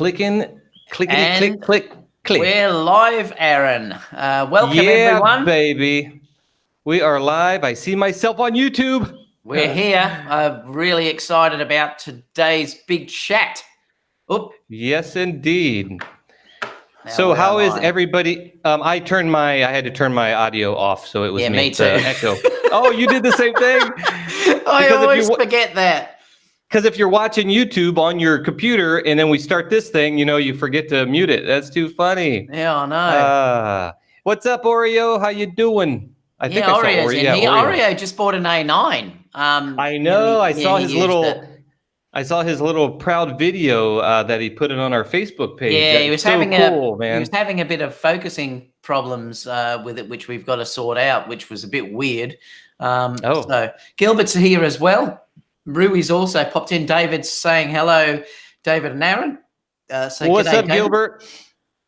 clicking, clickety, And click, click, click. We're live, Aaron. Welcome, Yeah, everyone. baby. We are live. I see myself on YouTube. We're here. Really excited about today's big chat. Oop. Yes, indeed. Now, So where how am is I? everybody? I had to turn my audio off, so it was Me too. Echo. Oh, you did the same thing? I always forget that. Because if you're watching YouTube on your computer and then we start this thing, you forget to mute it. That's too funny. Yeah, I know. What's up, Oreo? How you doing? I think I saw Oreo's Oreo. in Yeah, here. Oreo. Oreo just bought an A9. I know. I saw his little proud video that he put it on our Facebook page. Yeah, That's he was so having cool, man. He was having a bit of focusing problems with it, which we've got to sort out, which was a bit weird. So Gilbert's here as well. Rui's also popped in. David's saying hello, David and Aaron. What's up, David? Gilbert?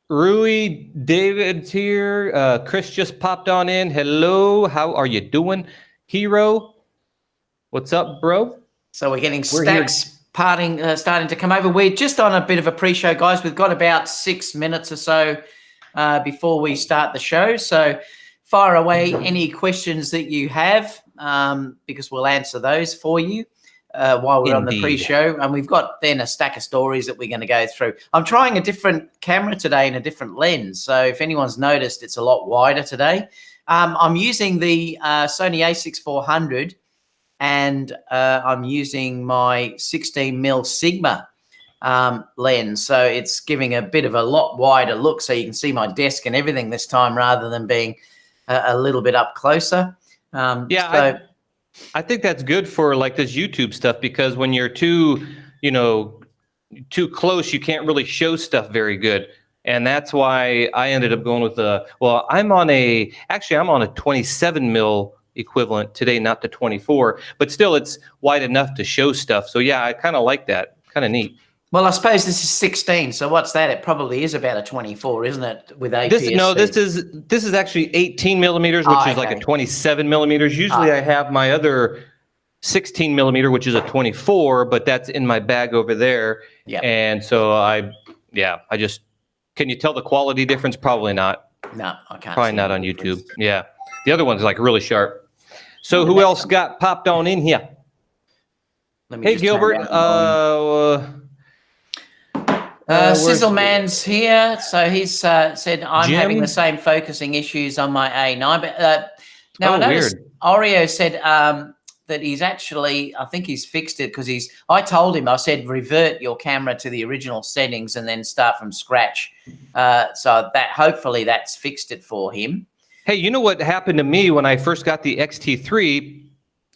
Rui, David's here. Chris just popped on in. Hello, how are you doing? Hero, what's up, bro? So we're getting stacks starting to come over. We're just on a bit of a pre-show, guys. We've got about 6 minutes or so before we start the show. So fire away any questions that you have because we'll answer those for you. While we're on the pre-show, and we've got then a stack of stories that we're going to go through. I'm trying a different camera today and a different lens, so if anyone's noticed, it's a lot wider today. I'm using the Sony a6400, and I'm using my 16mm Sigma lens, so it's giving a bit of a lot wider look, so you can see my desk and everything this time rather than being a little bit up closer. I think that's good for like this YouTube stuff because when you're too too close, you can't really show stuff very good. And that's why I ended up going with I'm on a 27mm equivalent today, not the 24, but still it's wide enough to show stuff. So yeah, I kind of like that. Kind of neat. Well, I suppose this is 16. So what's that? It probably is about a 24, isn't it? With APS-C. This is actually 18 millimeters, which is like a 27 millimeters. Usually I have my other 16 millimeter, which is a 24, but that's in my bag over there. Yeah. And so can you tell the quality difference? Probably not. No, I can't. Probably not on YouTube. Yeah. The other one's like really sharp. So who else got popped on in here? Hey, Gilbert. Sizzleman's here, so he's said I'm having the same focusing issues on my A9. But now I noticed Oreo said that he's actually, I think he's fixed it because I told him, I said revert your camera to the original settings and then start from scratch. So that hopefully that's fixed it for him. Hey, you know what happened to me when I first got the X-T3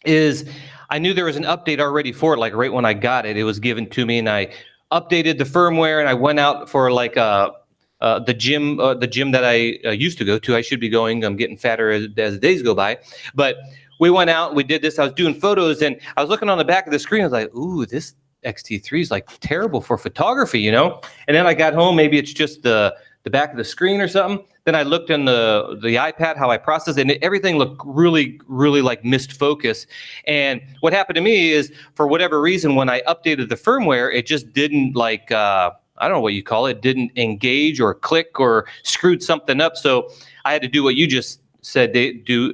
is I knew there was an update already for it. Like right when I got it, it was given to me, and I updated the firmware, and I went out for like the gym that I used to go to. I should be going. I'm getting fatter as the days go by. But we went out, we did this. I was doing photos, and I was looking on the back of the screen. I was like, ooh, this X-T3 is like terrible for photography, And then I got home. Maybe it's just the back of the screen or something. Then I looked in the iPad, how I processed it, and everything looked really, really like missed focus. And what happened to me is, for whatever reason, when I updated the firmware, it just didn't like, I don't know what you call it, didn't engage or click or screwed something up. So I had to do what you just said, David,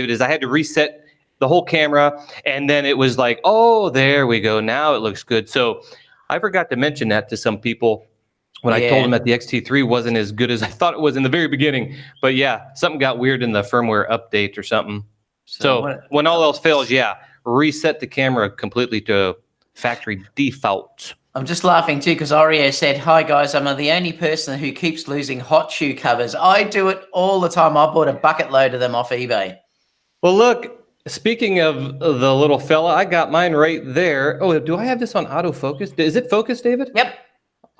is I had to reset the whole camera. And then it was like, oh, there we go. Now it looks good. So I forgot to mention that to some people when I told them that the X-T3 wasn't as good as I thought it was in the very beginning. But yeah, something got weird in the firmware update or something. So when all else fails, reset the camera completely to factory default. I'm just laughing too because Oreo said, hi guys, I'm the only person who keeps losing hot shoe covers. I do it all the time. I bought a bucket load of them off eBay. Well, look, speaking of the little fella, I got mine right there. Oh, do I have this on autofocus? Is it focused, David? Yep.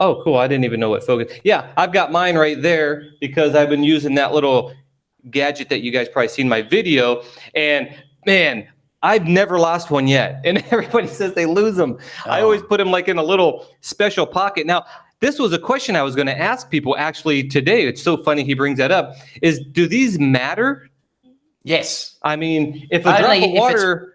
Oh, cool. I didn't even know what focus. Yeah, I've got mine right there because I've been using that little gadget that you guys probably seen my video. And man, I've never lost one yet. And everybody says they lose them. Oh. I always put them like in a little special pocket. Now, this was a question I was going to ask people actually today. It's so funny he brings that up. Do these matter? Yes. I mean, if a drop of water...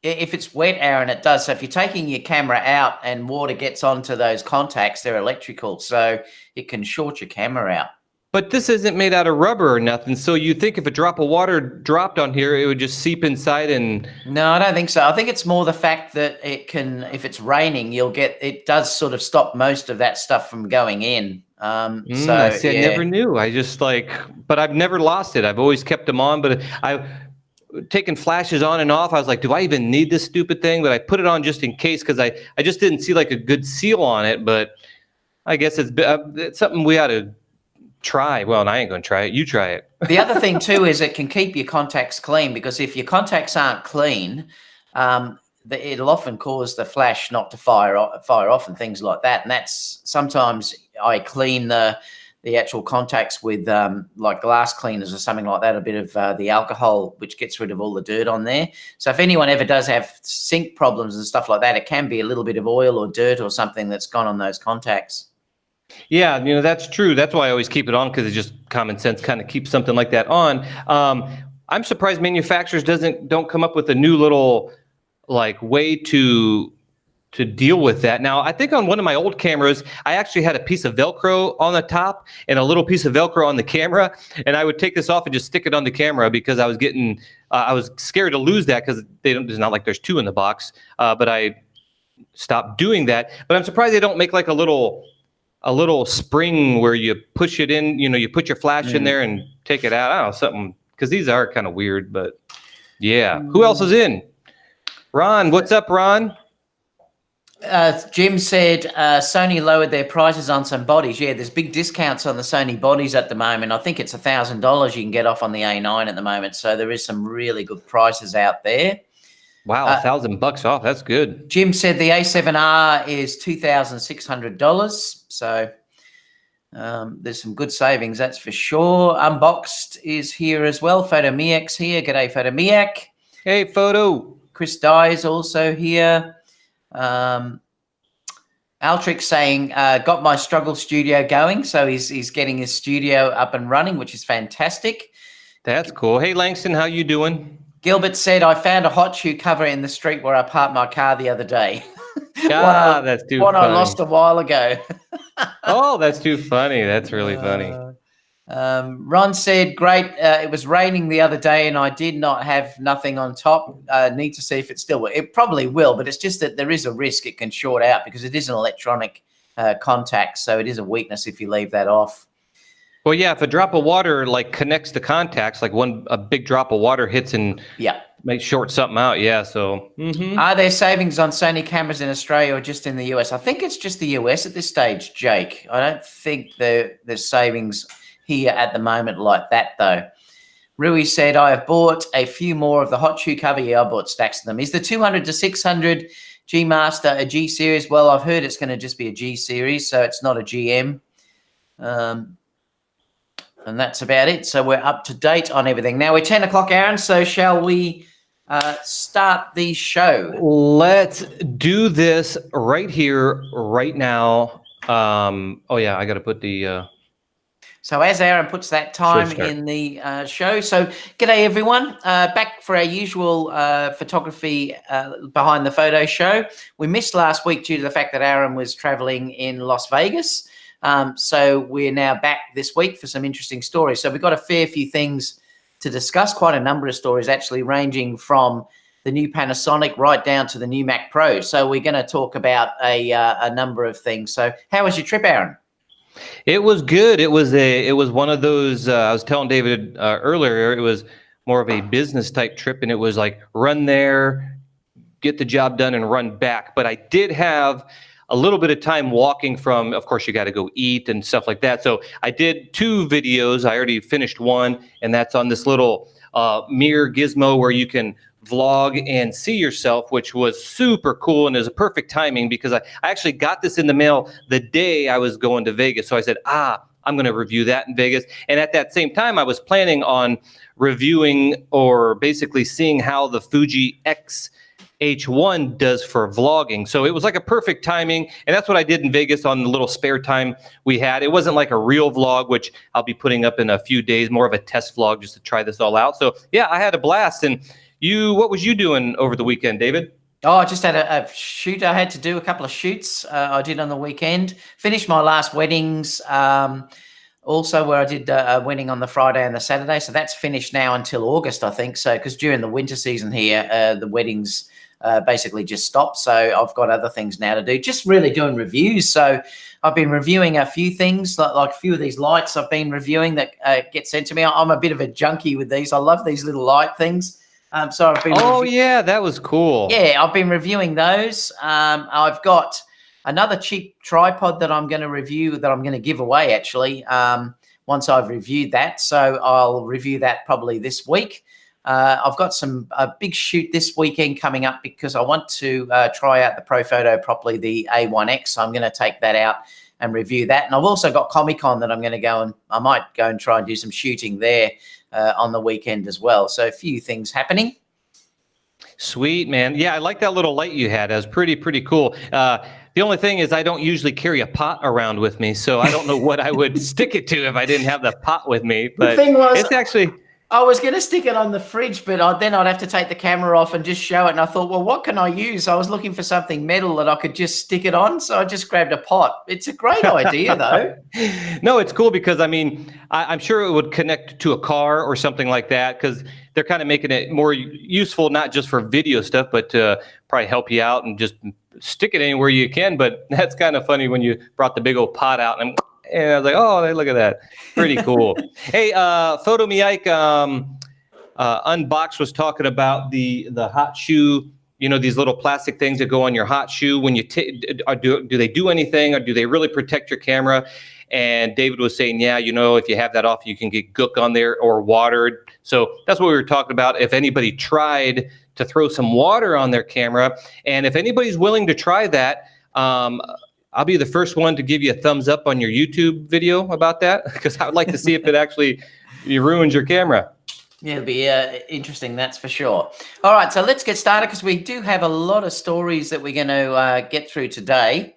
if it's wet, Aaron, it does. So if you're taking your camera out and water gets onto those contacts, they're electrical, so it can short your camera out. But this isn't made out of rubber or nothing, so you think if a drop of water dropped on here, it would just seep inside and... No, I don't think so. I think it's more the fact that it can, if it's raining, it does sort of stop most of that stuff from going in. I see. I never knew. I just but I've never lost it. I've always kept them on, but I've taken flashes on and off. I was like, do I even need this stupid thing? But I put it on just in case, because I just didn't see like a good seal on it, but I guess it's something we ought to try. Well, and I ain't going to try it. You try it. The other thing too is it can keep your contacts clean, because if your contacts aren't clean, it'll often cause the flash not to fire off and things like that. And that's sometimes I clean the actual contacts with like glass cleaners or something like that, a bit of the alcohol, which gets rid of all the dirt on there. So if anyone ever does have sink problems and stuff like that, it can be a little bit of oil or dirt or something that's gone on those contacts. Yeah, that's true. That's why I always keep it on, because it's just common sense kind of keep something like that on. I'm surprised manufacturers don't come up with a new little like way to deal with that. Now, I think on one of my old cameras, I actually had a piece of Velcro on the top and a little piece of Velcro on the camera, and I would take this off and just stick it on the camera because I was getting I was scared to lose that, because it's not like there's two in the box, but I stopped doing that. But I'm surprised they don't make like a little spring where you push it in, you put your flash in there and take it out. I don't know, something, because these are kind of weird, but yeah. Who else is in? Ron, what's up, Ron? Jim said Sony lowered their prices on some bodies. Yeah, there's big discounts on the Sony bodies at the moment. I think it's $1,000 you can get off on the A9 at the moment. So there is some really good prices out there. Wow, $1,000 off. That's good. Jim said the A7R is $2,600. So there's some good savings, that's for sure. Unboxed is here as well. Photo Miak's here. G'day, Photo Miak. Hey, Photo. Chris Dye is also here. Altrix saying, got my struggle studio going. So he's getting his studio up and running, which is fantastic. That's cool. Hey, Langston, how you doing? Gilbert said, I found a hot shoe cover in the street where I parked my car the other day. That's too funny. I lost a while ago. Oh, that's too funny. That's really funny. Ron said, great. It was raining the other day and I did not have nothing on top. Need to see if it still will. It probably will, but it's just that there is a risk it can short out because it is an electronic contact. So it is a weakness if you leave that off. Well, yeah, if a drop of water like connects the contacts, like a big drop of water hits and may short something out. Yeah, so. Are there savings on Sony cameras in Australia or just in the US? I think it's just the US at this stage, Jake. I don't think there's savings here at the moment like that, though. Rui said, I have bought a few more of the hot shoe cover. Yeah, I bought stacks of them. Is the 200 to 600 G Master a G series? Well, I've heard it's going to just be a G series, so it's not a GM. And that's about it. So we're up to date on everything. Now we're 10 o'clock, Aaron. So shall we start the show? Let's do this right here, right now. Oh, yeah, I got to put the... So as Aaron puts that time in the show. So g'day, everyone. Back for our usual photography behind the photo show. We missed last week due to the fact that Aaron was traveling in Las Vegas. So we're now back this week for some interesting stories. So we've got a fair few things to discuss, quite a number of stories actually, ranging from the new Panasonic right down to the new Mac Pro. So we're going to talk about a number of things. So how was your trip, Aaron? It was good. It was one of those, I was telling David earlier, it was more of a business type trip, and it was like run there, get the job done and run back. But I did have a little bit of time walking from, of course, you got to go eat and stuff like that. So I did 2 videos. I already finished one, and that's on this little mirror gizmo where you can vlog and see yourself, which was super cool and is a perfect timing because I actually got this in the mail the day I was going to Vegas. So I said, I'm going to review that in Vegas. And at that same time, I was planning on reviewing or basically seeing how the Fuji X1H does for vlogging. So it was like a perfect timing. And that's what I did in Vegas on the little spare time we had. It wasn't like a real vlog, which I'll be putting up in a few days, more of a test vlog just to try this all out. So yeah, I had a blast. And What was you doing over the weekend, David? Oh, I just had a shoot. I had to do a couple of shoots. I did on the weekend. Finished my last weddings. Also, where I did a wedding on the Friday and the Saturday. So that's finished now until August, I think. So because during the winter season here, the weddings basically just stopped. So I've got other things now to do. Just really doing reviews. So I've been reviewing a few things, like a few of these lights I've been reviewing that get sent to me. I'm a bit of a junkie with these. I love these little light things. So I've been. Oh yeah, that was cool. Yeah, I've been reviewing those. I've got another cheap tripod that I'm going to review, that I'm going to give away actually, once I've reviewed that. So I'll review that probably this week. I've got a big shoot this weekend coming up because I want to try out the Profoto properly, the A1X. So I'm going to take that out and review that. And I've also got Comic-Con that I'm going to go and I might go and try and do some shooting there on the weekend as well. So a few things happening. Sweet, man. Yeah, I like that little light you had. That was pretty cool. The only thing is I don't usually carry a pot around with me, so I don't know what I would stick it to if I didn't have the pot with me. But the thing was, it's actually... I was going to stick it on the fridge, but then I'd have to take the camera off and just show it. And I thought, well, what can I use? I was looking for something metal that I could just stick it on. So I just grabbed a pot. It's a great idea, though. No, it's cool because, I mean, I'm sure it would connect to a car or something like that because they're kind of making it more useful, not just for video stuff, but to probably help you out and just stick it anywhere you can. But that's kind of funny when you brought the big old pot out and I was like, oh, look at that. Pretty cool. Hey, Photo Mike Unboxed was talking about the hot shoe, you know, these little plastic things that go on your hot shoe. When you do they do anything, or do they really protect your camera? And David was saying, yeah, you know, if you have that off, you can get gook on there or watered. So that's what we were talking about. If anybody tried to throw some water on their camera, and if anybody's willing to try that, I'll be the first one to give you a thumbs up on your YouTube video about that, because I would like to see if it actually ruins your camera. Yeah, it'll be interesting, that's for sure. All right, so let's get started because we do have a lot of stories that we're going to get through today.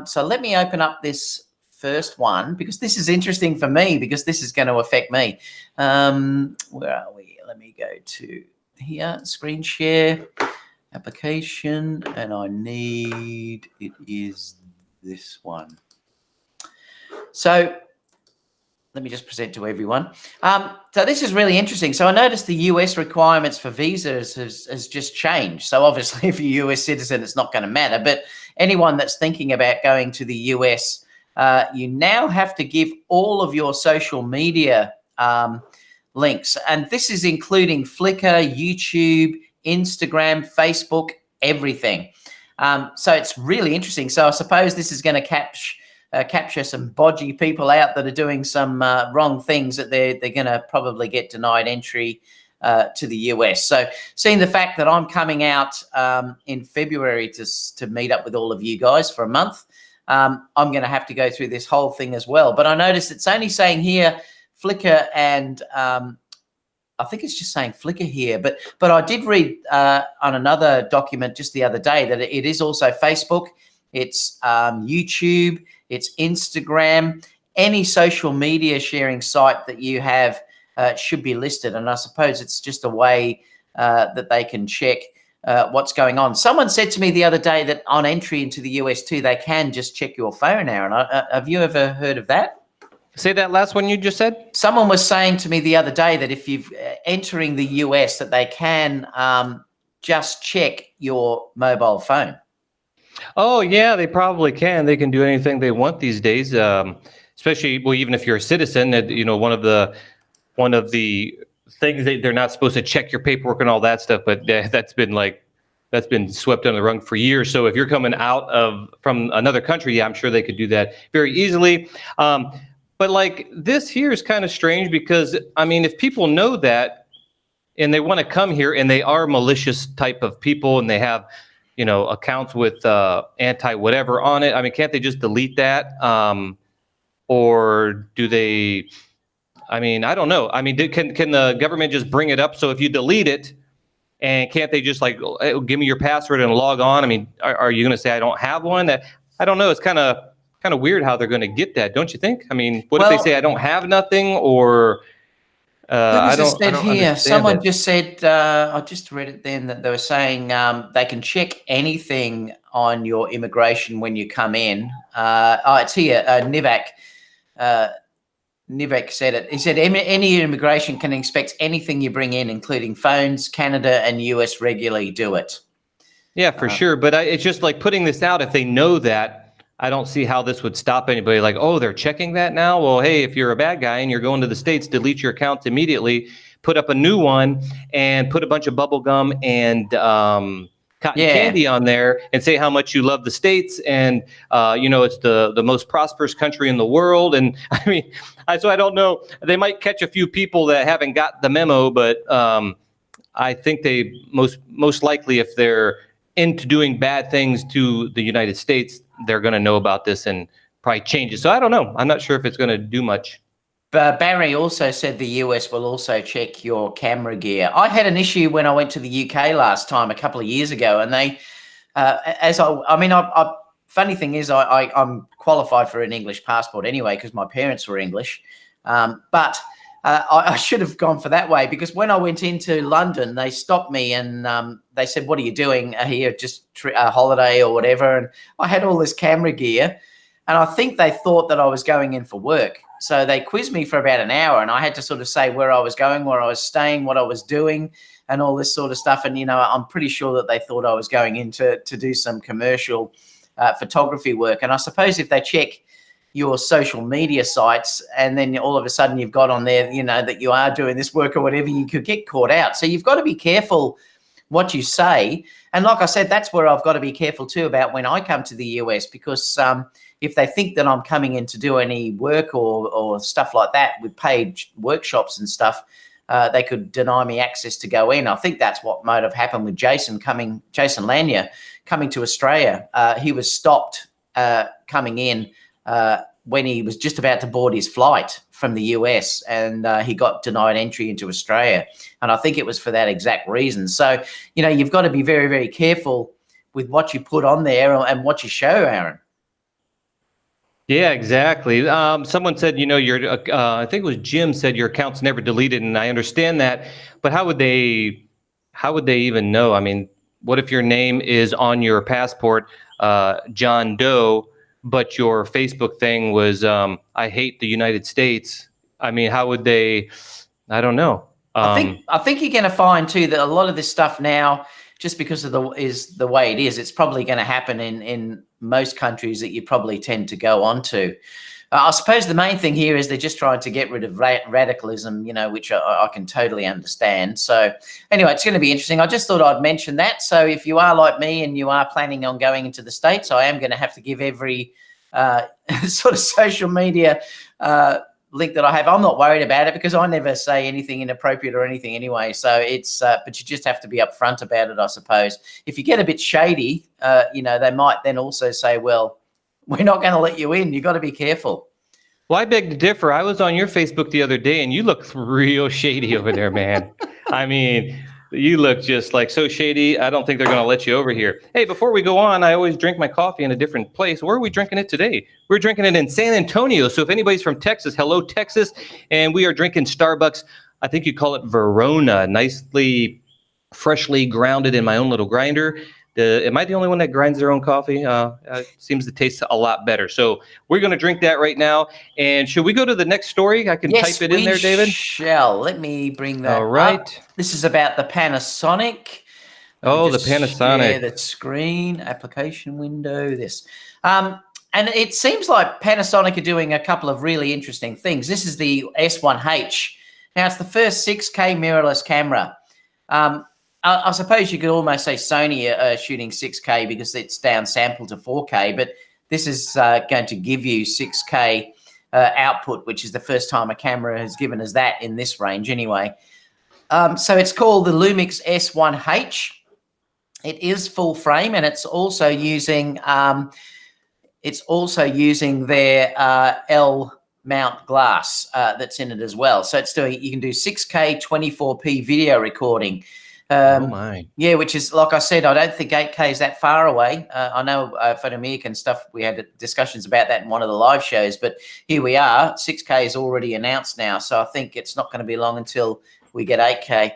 So let me open up this first one because this is interesting for me because this is going to affect me. Where are we? Let me go to here, screen share, application, and it is this one. So let me just present to everyone. So this is really interesting. So I noticed the US requirements for visas has just changed. So obviously if you're a US citizen, it's not going to matter. But anyone that's thinking about going to the US, you now have to give all of your social media links. And this is including Flickr, YouTube, Instagram, Facebook, everything. So it's really interesting. So I suppose this is going to capture some bodgy people out that are doing some wrong things that they're going to probably get denied entry to the US. So seeing the fact that I'm coming out in February to meet up with all of you guys for a month, I'm going to have to go through this whole thing as well. But I noticed it's only saying here Flickr and I think it's just saying Flickr here, but I did read on another document just the other day that it is also Facebook, it's YouTube, it's Instagram, any social media sharing site that you have should be listed. And I suppose it's just a way that they can check what's going on. Someone said to me the other day that on entry into the US too, they can just check your phone, Aaron. Have you ever heard of that? Say that last one you just said. Someone was saying to me the other day that if you're entering the US, that they can just check your mobile phone. Oh yeah, they probably can. They can do anything they want these days. Especially, well, even if you're a citizen, you know, one of the things that they're not supposed to check your paperwork and all that stuff. But that's been swept under the rug for years. So if you're coming from another country, yeah, I'm sure they could do that very easily. But like this here is kind of strange because, I mean, if people know that and they want to come here and they are malicious type of people and they have, you know, accounts with anti-whatever on it, I mean, can't they just delete that? Or do they, I mean, I don't know. I mean, can the government just bring it up? So if you delete it, and can't they just like, give me your password and log on? I mean, are you going to say I don't have one? I don't know. It's kind of weird how they're going to get that, don't you think? I mean, what if they say I don't have nothing, or Who I was it I said don't here? understand Someone it. just said, I just read it then, that they were saying they can check anything on your immigration when you come in. It's here. Nivek said it. He said any immigration can inspect anything you bring in, including phones. Canada and US regularly do it. Yeah, for sure. But it's just like putting this out. If they know that, I don't see how this would stop anybody. Like, oh, they're checking that now. Well, hey, if you're a bad guy and you're going to the States, delete your account immediately, put up a new one, and put a bunch of bubble gum and cotton candy on there, and say how much you love the States, and it's the most prosperous country in the world. And I mean, so I don't know. They might catch a few people that haven't got the memo, but I think they most likely, if they're into doing bad things to the United States, they're going to know about this and probably change it. So I don't know. I'm not sure if it's going to do much. But Barry also said the US will also check your camera gear. I had an issue when I went to the UK last time a couple of years ago, and they, funny thing is, I'm qualified for an English passport anyway because my parents were English, but I should have gone for that way, because when I went into London, they stopped me and they said, "What are you doing here? Just a holiday or whatever?" And I had all this camera gear, and I think they thought that I was going in for work. So they quizzed me for about an hour, and I had to sort of say where I was going, where I was staying, what I was doing, and all this sort of stuff. And, I'm pretty sure that they thought I was going in to do some commercial photography work. And I suppose if they check your social media sites and then all of a sudden you've got on there, that you are doing this work or whatever, you could get caught out. So you've got to be careful what you say. And like I said, that's where I've got to be careful too about when I come to the US, because if they think that I'm coming in to do any work or stuff like that with paid workshops and stuff, they could deny me access to go in. I think that's what might have happened with Jason Lanier coming to Australia. He was stopped coming in when he was just about to board his flight from the US, and he got denied entry into Australia. And I think it was for that exact reason. So, you've got to be very, very careful with what you put on there and what you show, Aaron. Yeah, exactly. Someone said, I think it was Jim said your account's never deleted, and I understand that. But how would they even know? I mean, what if your name is on your passport, John Doe, but your Facebook thing was, I hate the United States? I mean, how would they? I don't know. I think you're going to find too that a lot of this stuff now, just because of the way it is, it's probably going to happen in most countries that you probably tend to go on to. I suppose the main thing here is they're just trying to get rid of radicalism, which I can totally understand. So anyway, it's going to be interesting. I just thought I'd mention that. So if you are like me and you are planning on going into the States, I am going to have to give every sort of social media link that I have. I'm not worried about it because I never say anything inappropriate or anything anyway. So it's, but you just have to be upfront about it, I suppose. If you get a bit shady, they might then also say, well, we're not going to let you in. You've got to be careful. Well, I beg to differ. I was on your Facebook the other day, and you look real shady over there, man. I mean, you look just like so shady. I don't think they're going to let you over here. Hey, before we go on, I always drink my coffee in a different place. Where are we drinking it today? We're drinking it in San Antonio. So if anybody's from Texas, hello, Texas. And we are drinking Starbucks. I think you call it Verona, nicely, freshly grounded in my own little grinder. Am I the only one that grinds their own coffee? It seems to taste a lot better. So we're going to drink that right now. And should we go to the next story? I can type it in there, David. Shall. Let me bring that All right. up. This is about the Panasonic. Oh, the Panasonic. Share the screen, application window, this. And it seems like Panasonic are doing a couple of really interesting things. This is the S1H. Now, it's the first 6K mirrorless camera. I suppose you could almost say Sony are shooting 6K because it's downsampled to 4K, but this is going to give you 6K output, which is the first time a camera has given us that in this range anyway. So it's called the Lumix S1H. It is full frame, and it's also using their L mount glass that's in it as well. So it's doing, you can do 6K 24p video recording. Oh my. Yeah, which is, like I said, I don't think 8K is that far away. I know for American stuff, we had discussions about that in one of the live shows, but here we are. 6K is already announced now, so I think it's not going to be long until we get 8K.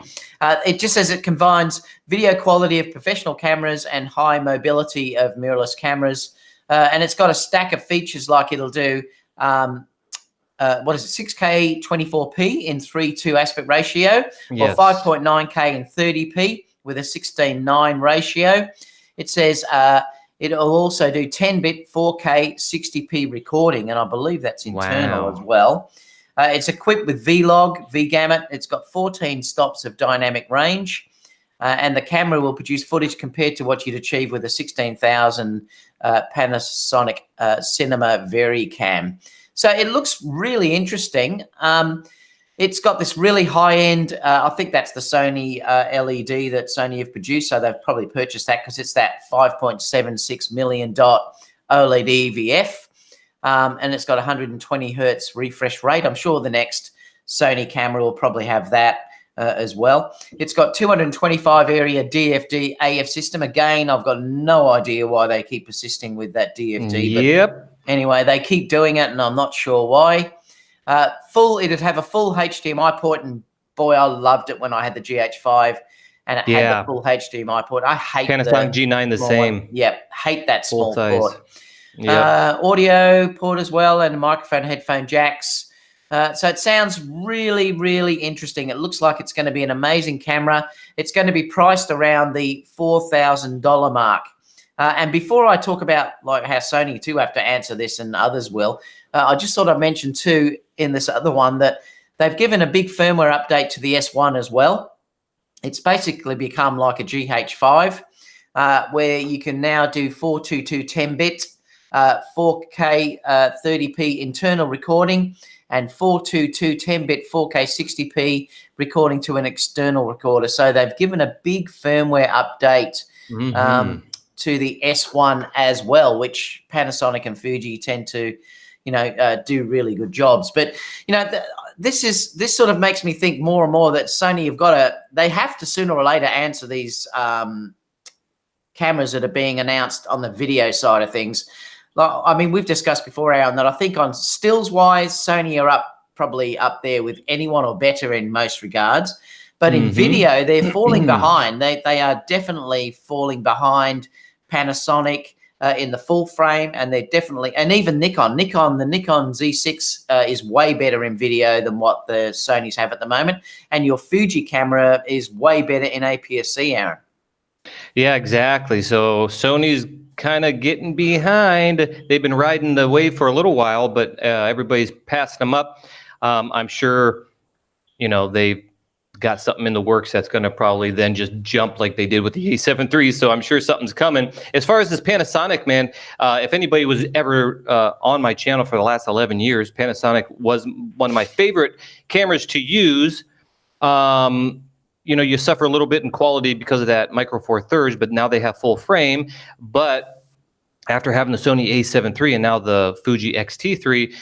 It just says it combines video quality of professional cameras and high mobility of mirrorless cameras, and it's got a stack of features like it'll do. What is it, 6K 24p in 3:2 aspect ratio, or Yes. 5.9K in 30p with a 16:9 ratio. It says it'll also do 10-bit 4K 60p recording, and I believe that's internal Wow. as well. It's equipped with V-Log, V-Gamut. It's got 14 stops of dynamic range, and the camera will produce footage compared to what you'd achieve with a 16,000 Panasonic Cinema VeriCam. So it looks really interesting. It's got this really high-end, I think that's the Sony LED that Sony have produced, so they've probably purchased that because it's that 5.76 million dot OLED EVF, and it's got 120 hertz refresh rate. I'm sure the next Sony camera will probably have that as well. It's got 225 area DFD AF system. Again, I've got no idea why they keep persisting with that DFD. Yep. But anyway, they keep doing it, and I'm not sure why. It'd have a full HDMI port, and boy, I loved it when I had the GH5 and it had the full HDMI port. I hate Panasonic G9 the same. One. Yeah, hate that small port. Yep. Audio port as well, and microphone, headphone jacks. So it sounds really, really interesting. It looks like it's going to be an amazing camera. It's going to be priced around the $4,000 mark. And before I talk about like how Sony too have to answer this, and others will, I just thought I'd mention too in this other one that they've given a big firmware update to the S1 as well. It's basically become like a GH5, where you can now do 422 10-bit, 4K 30p internal recording, and 422 10-bit 4K 60p recording to an external recorder. So they've given a big firmware update to the S1 as well, which Panasonic and Fuji tend to, do really good jobs. But, this sort of makes me think more and more that Sony they have to sooner or later answer these cameras that are being announced on the video side of things. I mean, we've discussed before, Aaron, that I think on stills-wise, Sony are probably up there with anyone or better in most regards. But in video, they're falling behind. They are definitely falling behind Panasonic in the full frame, and they're definitely, and even the Nikon Z6 is way better in video than what the Sonys have at the moment. And your Fuji camera is way better in APS-C, Aaron. Yeah, exactly. So Sony's kind of getting behind. They've been riding the wave for a little while, but everybody's passing them up. I'm sure, they've got something in the works that's going to probably then just jump like they did with the A7 III. So I'm sure something's coming. As far as this Panasonic, man, if anybody was ever on my channel for the last 11 years, Panasonic was one of my favorite cameras to use. You suffer a little bit in quality because of that micro four thirds, but now they have full frame. But after having the Sony A7 III and now the Fuji X-T3,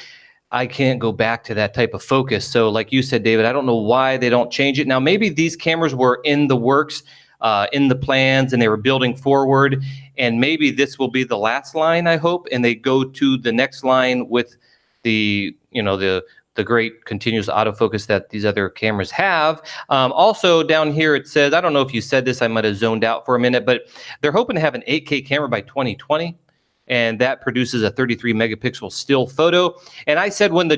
I can't go back to that type of focus. So like you said, David, I don't know why they don't change it. Now, maybe these cameras were in the works, in the plans, and they were building forward. And maybe this will be the last line, I hope, and they go to the next line with the great continuous autofocus that these other cameras have. Also down here, it says, I don't know if you said this, I might have zoned out for a minute, but they're hoping to have an 8K camera by 2020. And that produces a 33 megapixel still photo. And I said when the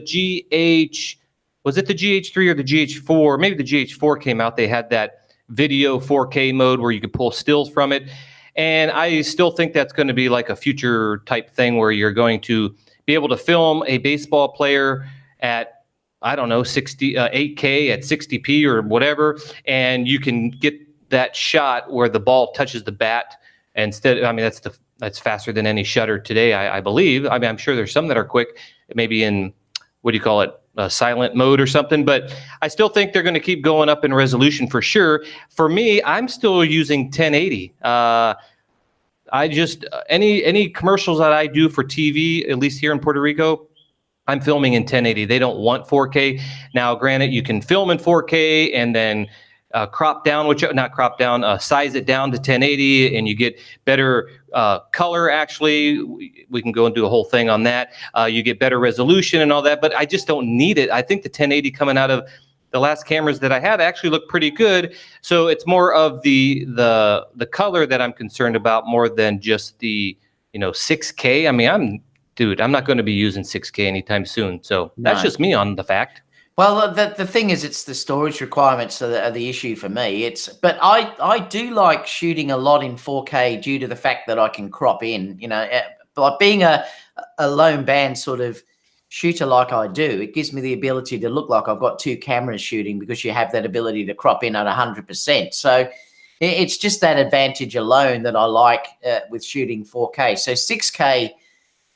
was it the GH3 or the GH4? Maybe the GH4 came out, they had that video 4K mode where you could pull stills from it. And I still think that's going to be like a future type thing where you're going to be able to film a baseball player at, I don't know, 8K at 60p or whatever, and you can get that shot where the ball touches the bat instead. I mean, that's faster than any shutter today, I believe. I mean, I'm sure there's some that are quick, maybe in, what do you call it, silent mode or something, but I still think they're going to keep going up in resolution for sure. For me, I'm still using 1080. I just, any commercials that I do for TV, at least here in Puerto Rico, I'm filming in 1080. They don't want 4K. Now, granted, you can film in 4K and then crop down, not crop down, size it down to 1080, and you get better color. Actually, we can go and do a whole thing on that. You get better resolution and all that, but I just don't need it. I think the 1080 coming out of the last cameras that I have actually look pretty good. So it's more of the color that I'm concerned about more than just the 6K. I mean, I'm not going to be using 6K anytime soon. So that's just me on the fact. Well, the thing is, it's the storage requirements are the issue for me. But I do like shooting a lot in 4K due to the fact that I can crop in. Like being a lone band sort of shooter like I do, it gives me the ability to look like I've got two cameras shooting because you have that ability to crop in at 100%. So it's just that advantage alone that I like with shooting 4K. So 6K.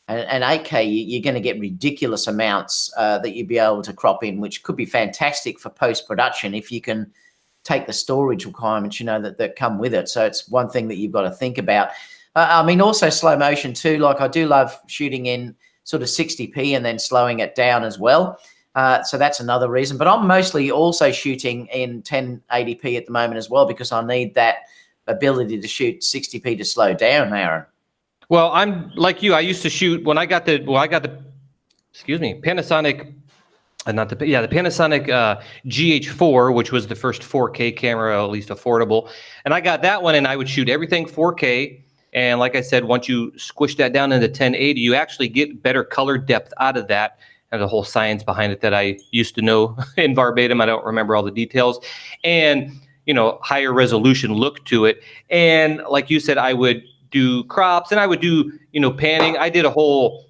And 8K, you're going to get ridiculous amounts that you'd be able to crop in, which could be fantastic for post-production if you can take the storage requirements, that come with it. So it's one thing that you've got to think about. I mean, also slow motion too. Like I do love shooting in sort of 60p and then slowing it down as well. So that's another reason. But I'm mostly also shooting in 1080p at the moment as well because I need that ability to shoot 60p to slow down, Aaron. Well, I'm like you. I used to shoot when I got the Panasonic, the Panasonic GH4, which was the first 4K camera, at least affordable. And I got that one, and I would shoot everything 4K. And like I said, once you squish that down into 1080, you actually get better color depth out of that. And the whole science behind it that I used to know in verbatim. I don't remember all the details. And higher resolution look to it. And like you said, I would do crops and I would do panning. I did a whole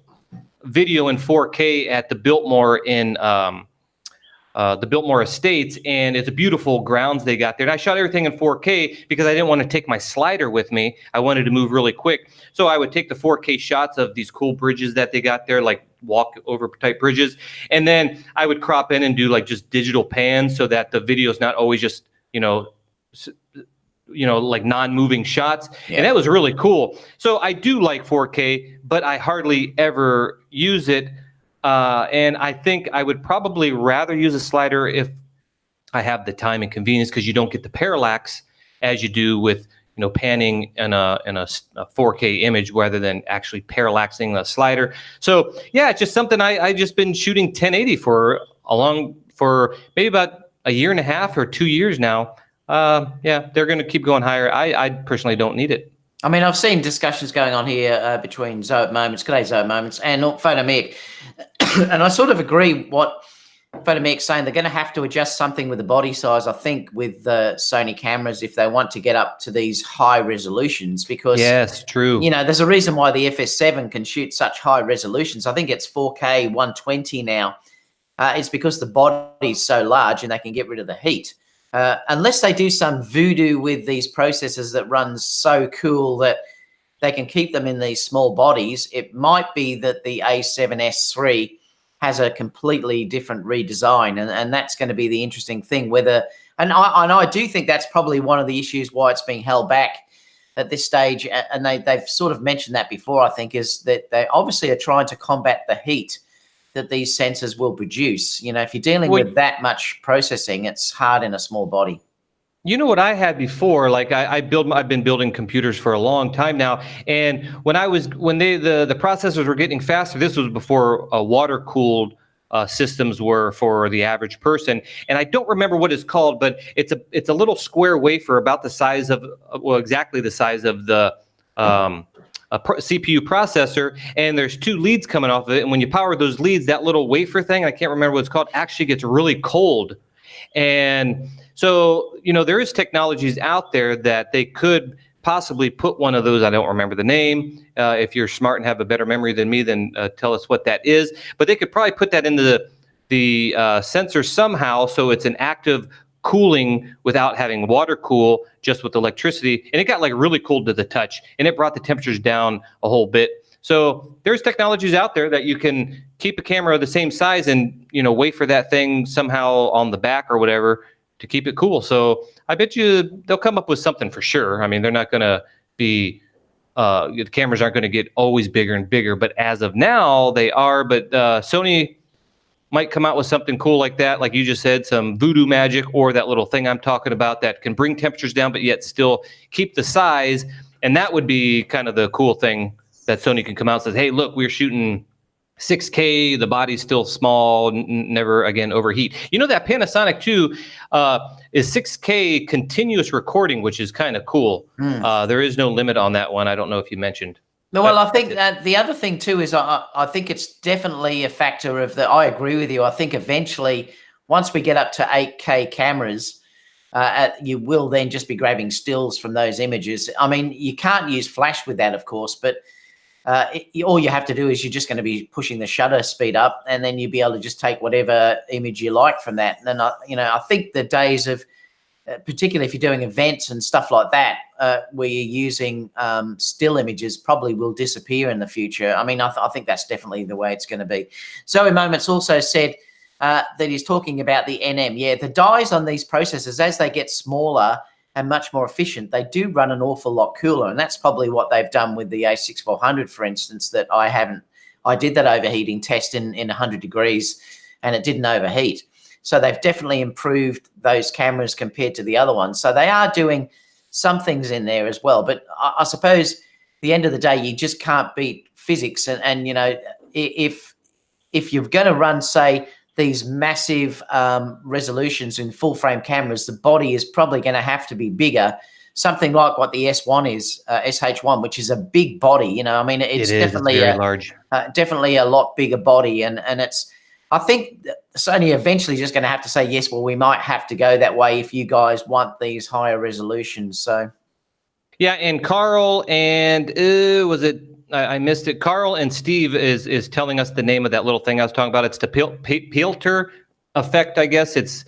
video in 4K at the Biltmore in the Biltmore Estates, and it's a beautiful grounds they got there. And I shot everything in 4K because I didn't want to take my slider with me. I wanted to move really quick, so I would take the 4K shots of these cool bridges that they got there, like walk over type bridges, and then I would crop in and do like just digital pans so that the video is not always just like non-moving shots. Yeah. And that was really cool. So I do like 4K, but I hardly ever use it. And I think I would probably rather use a slider if I have the time and convenience, because you don't get the parallax as you do with panning in a 4K image rather than actually parallaxing a slider. So yeah, it's just something I just been shooting 1080 for maybe about a year and a half or 2 years now. Yeah, they're going to keep going higher. I personally don't need it. I mean, I've seen discussions going on here between Zoe Moments, G'day Zoe Moments, and Photomic. And I sort of agree what Photomic's saying. They're going to have to adjust something with the body size, I think, with the Sony cameras if they want to get up to these high resolutions. Because, yes, true. There's a reason why the FS7 can shoot such high resolutions. I think it's 4K 120 now. It's because the body's so large and they can get rid of the heat. Unless they do some voodoo with these processors that runs so cool that they can keep them in these small bodies, it might be that the A7S3 has a completely different redesign, and that's going to be the interesting thing. And I do think that's probably one of the issues why it's being held back at this stage, and they've sort of mentioned that before, I think, is that they obviously are trying to combat the heat that these sensors will produce. If you're dealing with that much processing, it's hard in a small body. You know what I had before? Like I've been building computers for a long time now, and when the processors were getting faster, this was before water cooled systems were for the average person, and I don't remember what it's called, but it's a little square wafer about the size of exactly the size of the CPU processor, and there's two leads coming off of it, and when you power those leads, that little wafer thing, I can't remember what it's called, actually gets really cold. And so, there is technologies out there that they could possibly put one of those. I don't remember the name. If you're smart and have a better memory than me, then tell us what that is. But they could probably put that into the sensor somehow, so it's an active cooling without having water cool, just with electricity. And it got like really cold to the touch, and it brought the temperatures down a whole bit. So there's technologies out there that you can keep a camera the same size and, wait for that thing somehow on the back or whatever to keep it cool. So I bet you they'll come up with something for sure. I mean, they're not going to be, the cameras aren't going to get always bigger and bigger, but as of now they are. But Sony might come out with something cool like that, like you just said, some voodoo magic, or that little thing I'm talking about that can bring temperatures down but yet still keep the size. And that would be kind of the cool thing that Sony can come out and says, hey, look, we're shooting 6K, the body's still small, never again overheat. You know that Panasonic too is 6K continuous recording, which is kind of cool. There is no limit on that one. I don't know if you mentioned. No, well, I think that the other thing too is I think it's definitely a factor of I agree with you. I think eventually, once we get up to 8K cameras, you will then just be grabbing stills from those images. I mean, you can't use flash with that, of course, but all you have to do is you're just going to be pushing the shutter speed up, and then you'll be able to just take whatever image you like from that. And then, I think the days of, particularly if you're doing events and stuff like that, where you're using still images, probably will disappear in the future. I mean, I think that's definitely the way it's going to be. Zoe Moments also said that he's talking about the NM. Yeah, the dies on these processors, as they get smaller and much more efficient, they do run an awful lot cooler. And that's probably what they've done with the A6400, for instance, that I did that overheating test in 100 degrees and it didn't overheat. So they've definitely improved those cameras compared to the other ones. So they are doing some things in there as well. But I suppose at the end of the day, you just can't beat physics. And if you're going to run, say, these massive resolutions in full frame cameras, the body is probably going to have to be bigger, something like what the S1 is, SH1, which is a big body. I mean, it's definitely very large, definitely a lot bigger body. And I think Sony eventually just going to have to say, yes, well, we might have to go that way if you guys want these higher resolutions. So, yeah. And Carl and I missed it. Carl and Steve is telling us the name of that little thing I was talking about. It's the Pelter effect, I guess. It's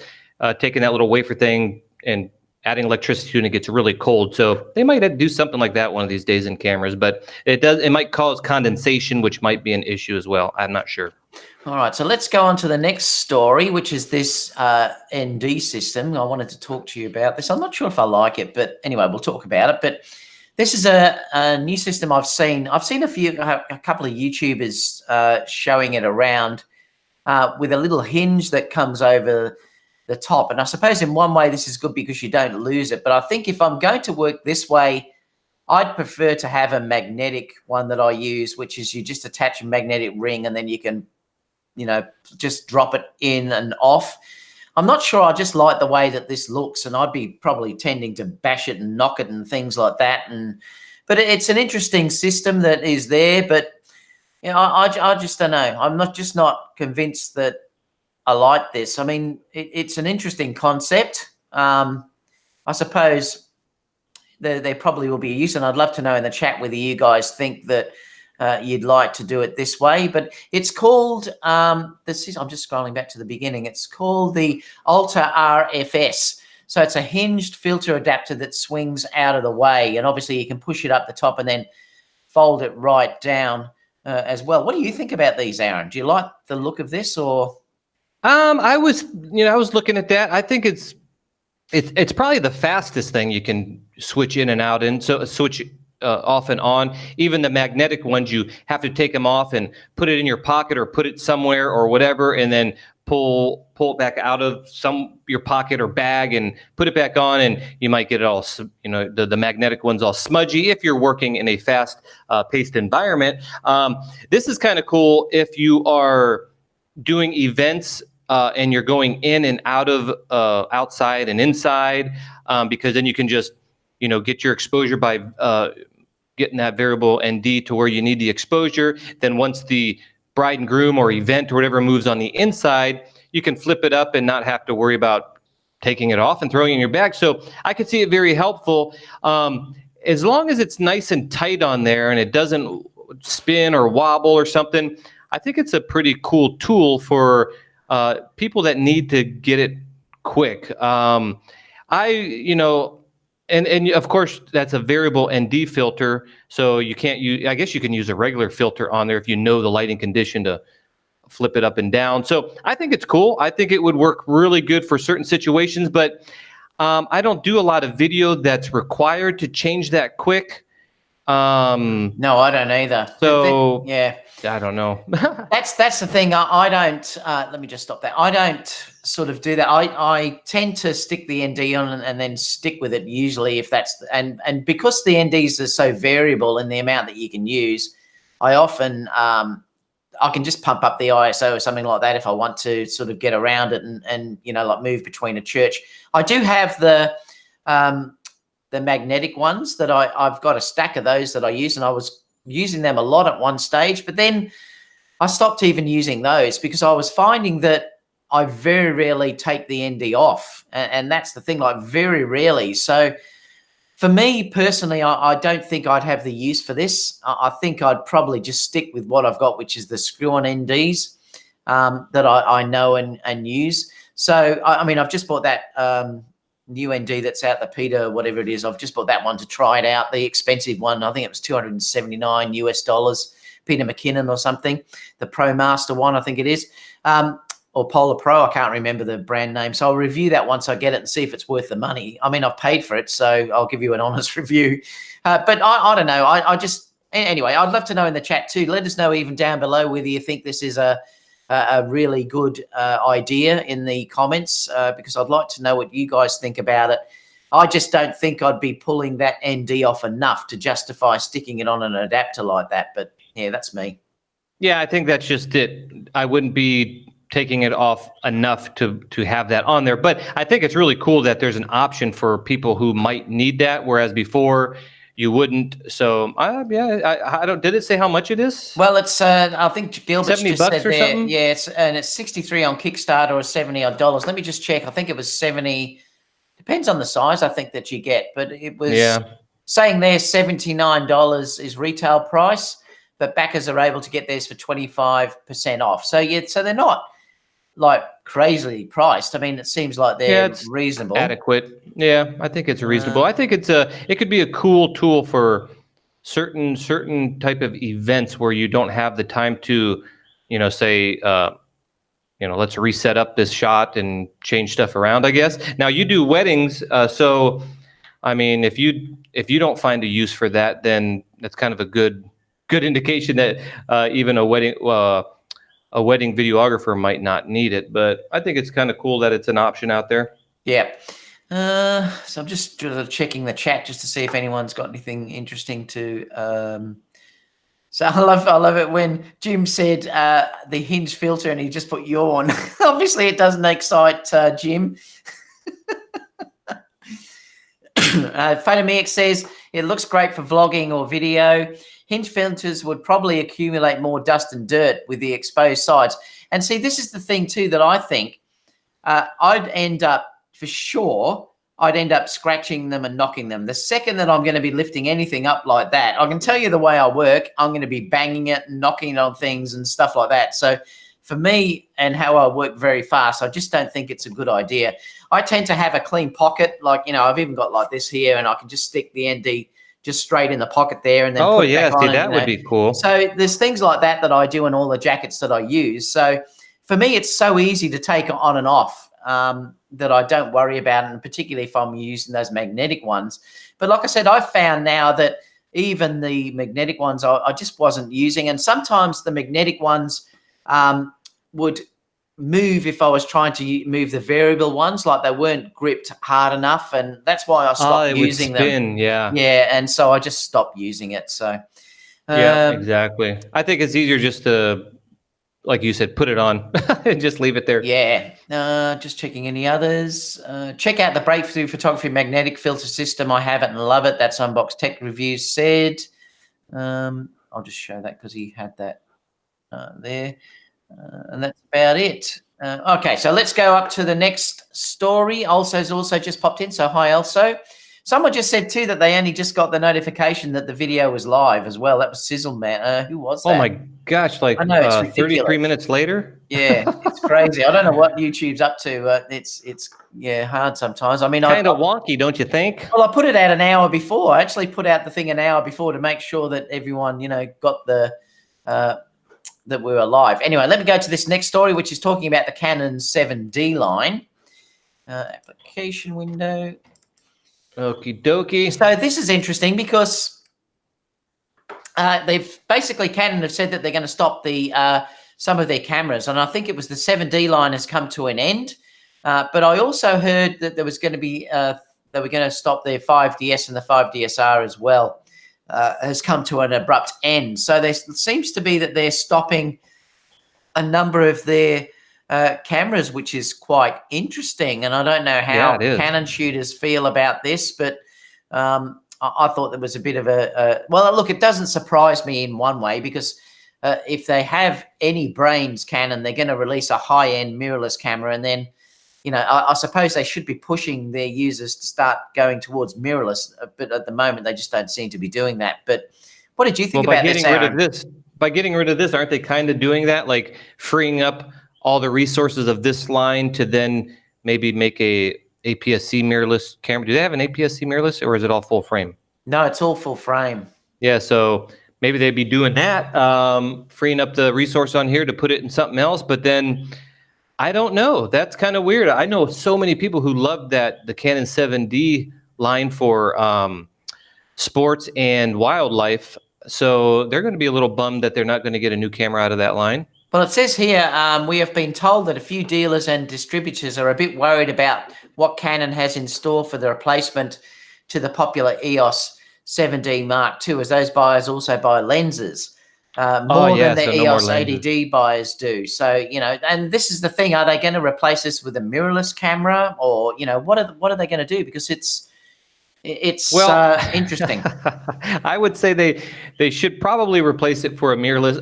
taking that little wafer thing and adding electricity to it, and it gets really cold. So they might do something like that one of these days in cameras, but it might cause condensation, which might be an issue as well. I'm not sure. All right, so let's go on to the next story, which is this ND system. I wanted to talk to you about this. I'm not sure if I like it, but anyway, we'll talk about it. But this is a new system I've seen. I've seen a couple of YouTubers showing it around with a little hinge that comes over the top. And I suppose in one way this is good because you don't lose it. But I think if I'm going to work this way, I'd prefer to have a magnetic one that I use, which is you just attach a magnetic ring and then you can, just drop it in and off. I'm not sure I just like the way that this looks, and I'd be probably tending to bash it and knock it and things like that. But it's an interesting system that is there, but I just don't know. I'm not convinced that I like this. I mean, it's an interesting concept. I suppose there probably will be a use, and I'd love to know in the chat whether you guys think that you'd like to do it this way. But it's called, I'm just scrolling back to the beginning, it's called the Ultra RFS. So it's a hinged filter adapter that swings out of the way, and obviously you can push it up the top and then fold it right down as well. What do you think about these, Aaron? Do you like the look of this, or? I was looking at that. I think it's probably the fastest thing you can switch in and out in. So switch off and on. Even the magnetic ones, you have to take them off and put it in your pocket or put it somewhere or whatever, and then pull it back out of your pocket or bag and put it back on, and you might get it all, the magnetic ones all smudgy if you're working in a fast paced environment. This is kind of cool if you are doing events and you're going in and out of outside and inside, because then you can just get your exposure by getting that variable ND to where you need the exposure. Then once the bride and groom or event or whatever moves on the inside, you can flip it up and not have to worry about taking it off and throwing it in your bag. So I could see it very helpful, as long as it's nice and tight on there and it doesn't spin or wobble or something. I think it's a pretty cool tool for people that need to get it quick. And of course, that's a variable ND filter, so you can't use. I guess you can use a regular filter on there if you know the lighting condition to flip it up and down. So I think it's cool. I think it would work really good for certain situations, but I don't do a lot of video that's required to change that quick. No, I don't either. So yeah, I don't know. that's the thing. I don't. Let me just stop that. I don't sort of do that. I tend to stick the ND on and then stick with it. Usually, if that's and because the NDs are so variable in the amount that you can use, I often I can just pump up the ISO or something like that if I want to sort of get around it and like move between a church. I do have the magnetic ones that I've got a stack of those that I use, and I was using them a lot at one stage, but then I stopped even using those because I was finding that I very rarely take the ND off, and that's the thing, like very rarely. So for me personally, I don't think I'd have the use for this. I think I'd probably just stick with what I've got, which is the screw-on NDs that I know and use. So, I mean, I've just bought that new ND that's out, the Peter, whatever it is. I've just bought that one to try it out, the expensive one. I think it was $279 US, Peter McKinnon or something, the Pro Master one, I think it is. Or Polar Pro, I can't remember the brand name. So I'll review that once I get it and see if it's worth the money. I mean, I've paid for it, so I'll give you an honest review. But I don't know. I just, anyway, I'd love to know in the chat too. Let us know even down below whether you think this is a really good idea in the comments, because I'd like to know what you guys think about it. I just don't think I'd be pulling that ND off enough to justify sticking it on an adapter like that. But yeah, that's me. Yeah, I think that's just it. I wouldn't be taking it off enough to have that on there. But I think it's really cool that there's an option for people who might need that, whereas before you wouldn't. So yeah, I don't. Did it say how much it is? Well, it's I think Gilbert $70 just said or there. something? Yeah, it's 63 on Kickstarter or $70 odd. Let me just check. I think it was 70. Depends on the size, I think, that you get, but it was saying there $79 is retail price, but backers are able to get theirs for 25% off. So yeah, so they're not like crazily priced. I mean, it seems like they're reasonable, adequate. Yeah, I think it's reasonable. I think it could be a cool tool for certain type of events where you don't have the time to, say, let's reset up this shot and change stuff around, I guess. Now you do weddings, so I mean, if you don't find a use for that, then that's kind of a good indication that even a wedding videographer might not need it. But I think it's kind of cool that it's an option out there. Yeah. So I'm just checking the chat just to see if anyone's got anything interesting to. So I love it when Jim said the hinge filter and he just put yawn. Obviously, it doesn't excite Jim. Photomix says it looks great for vlogging or video. Hinge filters would probably accumulate more dust and dirt with the exposed sides. And see, this is the thing too that I think I'd end up for sure. I'd end up scratching them and knocking them. The second that I'm going to be lifting anything up like that, I can tell you the way I work, I'm going to be banging it and knocking it on things and stuff like that. So for me and how I work very fast, I just don't think it's a good idea. I tend to have a clean pocket. Like, I've even got like this here and I can just stick the ND just straight in the pocket there and then put it back on. That would be cool. So there's things like that I do in all the jackets that I use. So for me, it's so easy to take on and off. That I don't worry about, and particularly if I'm using those magnetic ones. But like I said, I've found now that even the magnetic ones I just wasn't using, and sometimes the magnetic ones would move if I was trying to move the variable ones, like they weren't gripped hard enough, and that's why I stopped using them. Yeah, and so I just stopped using it. So yeah, exactly. I think it's easier just to, like you said, put it on and just leave it there. Yeah. Just checking any others. Check out the Breakthrough Photography Magnetic Filter System. I have it and love it. That's Unbox Tech Reviews said. I'll just show that because he had that there. And that's about it. Okay, so let's go up to the next story. Also's also just popped in. So hi, Also. Someone just said too that they only just got the notification that the video was live as well. That was Sizzle Man. Who was that? Oh my gosh! Like, I know, it's 33 minutes later. Yeah, it's crazy. I don't know what YouTube's up to. It's hard sometimes. I mean, kind of wonky, don't you think? Well, I put it out an hour before. I actually put out the thing an hour before to make sure that everyone, got the that we were live. Anyway, let me go to this next story, which is talking about the Canon 7D line. Application window. Okie dokie. So this is interesting because they've basically, Canon have said that they're going to stop the some of their cameras, and I think it was the 7D line has come to an end. But I also heard that there was going to be they were going to stop their 5DS and the 5DSR as well. Has come to an abrupt end. So there seems to be that they're stopping a number of their cameras, which is quite interesting. And I don't know how Canon shooters feel about this, but I thought there was a bit of well, look, it doesn't surprise me in one way, because if they have any brains, Canon, they're going to release a high-end mirrorless camera, and then, you know, I suppose they should be pushing their users to start going towards mirrorless, but at the moment they just don't seem to be doing that. But what did you think about this, Aaron? By getting rid of this, aren't they kind of doing that, like freeing up all the resources of this line to then maybe make a APS-C mirrorless camera? Do they have an APS-C mirrorless, or is it all full frame? No, it's all full frame. Yeah, so maybe they'd be doing that, freeing up the resource on here to put it in something else. But then I don't know. That's kind of weird. I know so many people who love the Canon 7D line for sports and wildlife. So they're going to be a little bummed that they're not going to get a new camera out of that line. Well, it says here, we have been told that a few dealers and distributors are a bit worried about what Canon has in store for the replacement to the popular EOS 7D Mark II, as those buyers also buy lenses more than the EOS ADD buyers do. So, you know, and this is the thing: are they going to replace this with a mirrorless camera, or, you know, what are they going to do? Because it's interesting. I would say they should probably replace it for a mirrorless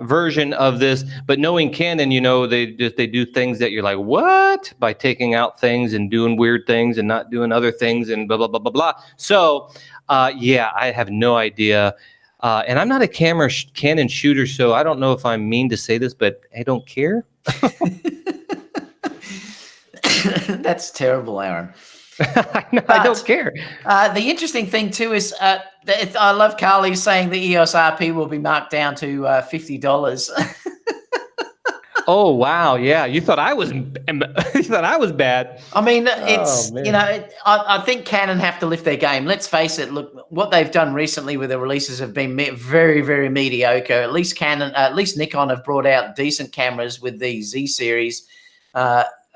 version of this. But knowing Canon, you know, they do things that you're like, what? By taking out things and doing weird things and not doing other things and blah blah blah blah blah. So yeah, I have no idea. And I'm not a Canon shooter, so I don't know if I'm mean to say this, but I don't care. That's terrible, Aaron. I don't care. The interesting thing too is I love Carly saying the EOS RP will be marked down to $50. Oh wow, yeah. You thought I was bad. I mean, it's you know, I think Canon have to lift their game. Let's face it. Look, what they've done recently with the releases have been very, very mediocre. At least Nikon have brought out decent cameras with the Z series.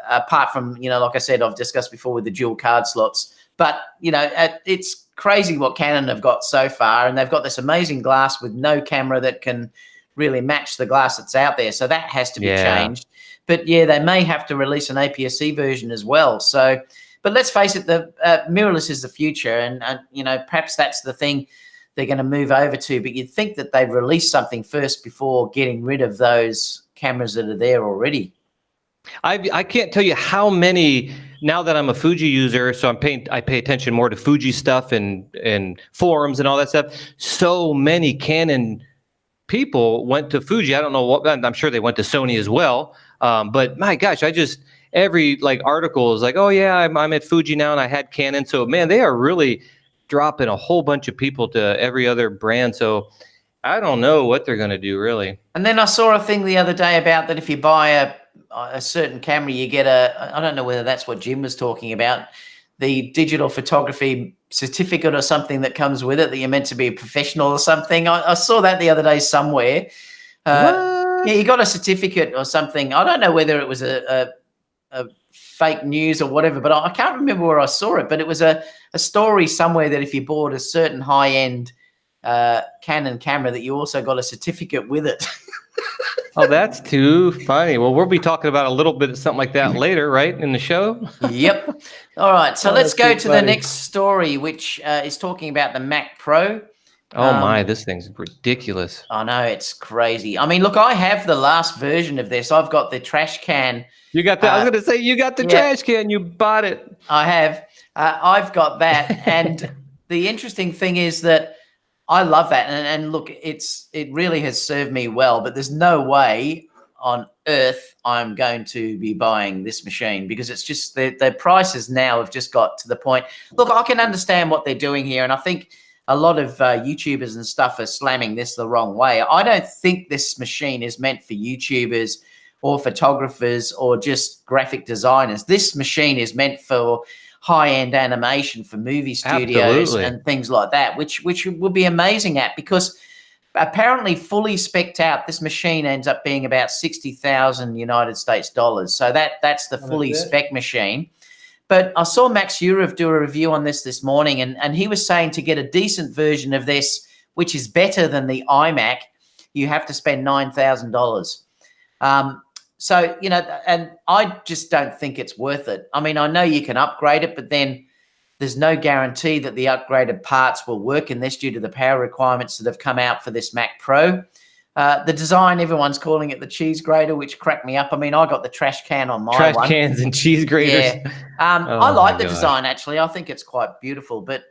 Apart from, you know, like I said, I've discussed before with the dual card slots. But, you know, it's crazy what Canon have got so far. And they've got this amazing glass with no camera that can really match the glass that's out there. So that has to be changed. But, yeah, they may have to release an APS-C version as well. So, but let's face it, the mirrorless is the future. And you know, perhaps that's the thing they're going to move over to. But you'd think that they'd release something first before getting rid of those cameras that are there already. I can't tell you how many, now that I'm a Fuji user, so I pay attention more to Fuji stuff and forums and all that stuff. So many Canon people went to Fuji. I don't know what, I'm sure they went to Sony as well. But my gosh, every like article is like, oh yeah, I'm at Fuji now and I had Canon. So man, they are really dropping a whole bunch of people to every other brand. So I don't know what they're going to do really. And then I saw a thing the other day about that if you buy a certain camera, you get I don't know whether that's what Jim was talking about, the digital photography certificate or something that comes with it, that you're meant to be a professional or something. I saw that the other day somewhere. Yeah, you got a certificate or something. I don't know whether it was a fake news or whatever, but I can't remember where I saw it. But it was a story somewhere that if you bought a certain high-end Canon camera, that you also got a certificate with it. Oh, that's too funny. Well, we'll be talking about a little bit of something like that later, right, in the show? Yep. All right. So let's go to the next story, which is talking about the Mac Pro. Oh, my, this thing's ridiculous. I know, it's crazy. I mean, look, I have the last version of this. I've got the trash can. You got that? I was going to say, you got the trash can. You bought it. I have. I've got that. And the interesting thing is that I love that. And look, it really has served me well, but there's no way on earth I'm going to be buying this machine, because it's just the prices now have just got to the point. Look, I can understand what they're doing here. And I think a lot of YouTubers and stuff are slamming this the wrong way. I don't think this machine is meant for YouTubers or photographers or just graphic designers. This machine is meant for high-end animation for movie studios and things like that, which would be amazing because apparently fully spec'd out, this machine ends up being about 60,000 United States dollars. So that's the fully spec machine. But I saw Max Uriv do a review on this morning, and he was saying to get a decent version of this, which is better than the iMac, you have to spend $9,000. So, you know, and I just don't think it's worth it. I mean, I know you can upgrade it, but then there's no guarantee that the upgraded parts will work in this due to the power requirements that have come out for this Mac Pro. The design, everyone's calling it the cheese grater, which cracked me up. I mean, I got the trash can on my one. Trash cans and cheese graters. Yeah. I like the design, actually. I think it's quite beautiful, but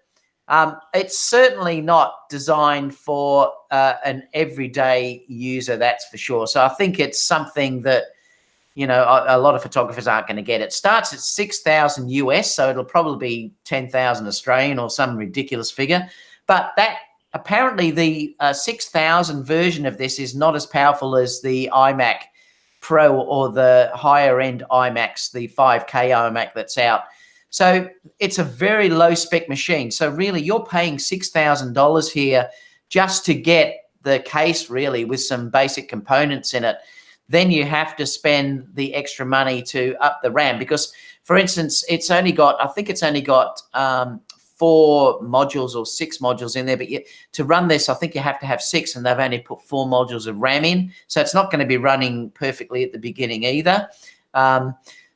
it's certainly not designed for an everyday user, that's for sure. So I think it's something that, you know, a lot of photographers aren't going to get. It starts at 6,000 US, so it'll probably be 10,000 Australian or some ridiculous figure. But that apparently the 6,000 version of this is not as powerful as the iMac Pro or the higher end iMacs, the 5K iMac that's out. So it's a very low spec machine. So really you're paying $6,000 here just to get the case, really, with some basic components in it. Then you have to spend the extra money to up the RAM because, for instance, it's only got, I think it's only got 4 modules or 6 modules in there, but to run this, I think you have to have 6, and they've only put 4 modules of RAM in. So it's not going to be running perfectly at the beginning either.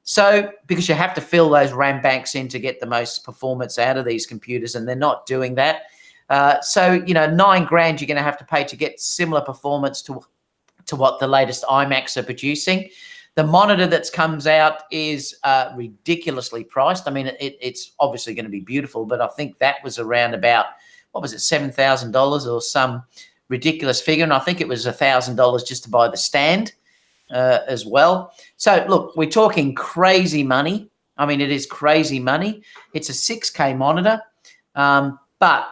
So because you have to fill those RAM banks in to get the most performance out of these computers, and they're not doing that. So, you know, $9,000 you're going to have to pay to get similar performance to what the latest iMacs are producing. The monitor that comes out is ridiculously priced. I mean, it's obviously going to be beautiful, but I think that was around about, what was it, $7,000 or some ridiculous figure. And I think it was $1,000 just to buy the stand as well. So look, we're talking crazy money. I mean, it is crazy money. It's a 6K monitor. But,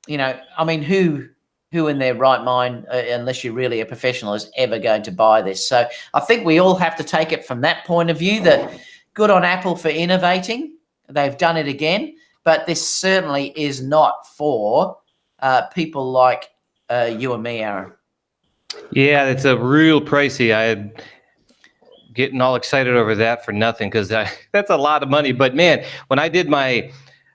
you know, I mean, who in their right mind, unless you're really a professional, is ever going to buy this? So I think we all have to take it from that point of view, that good on Apple for innovating. They've done it again, but this certainly is not for people like you and me, Aaron. Yeah, it's a real pricey. I'm getting all excited over that for nothing because that's a lot of money. But man, when I did my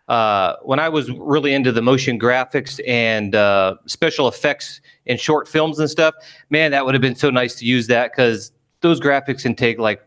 when I was really into the motion graphics and special effects in short films and stuff, man, that would have been so nice to use that, because those graphics can take, like,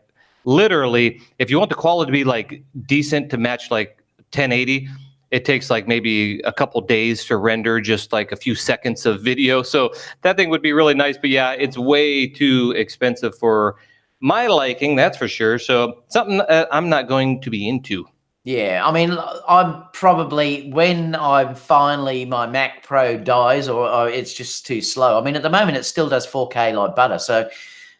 literally, if you want the quality to be like decent to match like 1080, it takes like maybe a couple days to render just like a few seconds of video. So that thing would be really nice, but yeah, it's way too expensive for my liking, that's for sure. So something I'm not going to be into. Yeah, I mean, I'm probably, when I'm finally, my Mac Pro dies or it's just too slow. I mean, at the moment, it still does 4K like butter. So,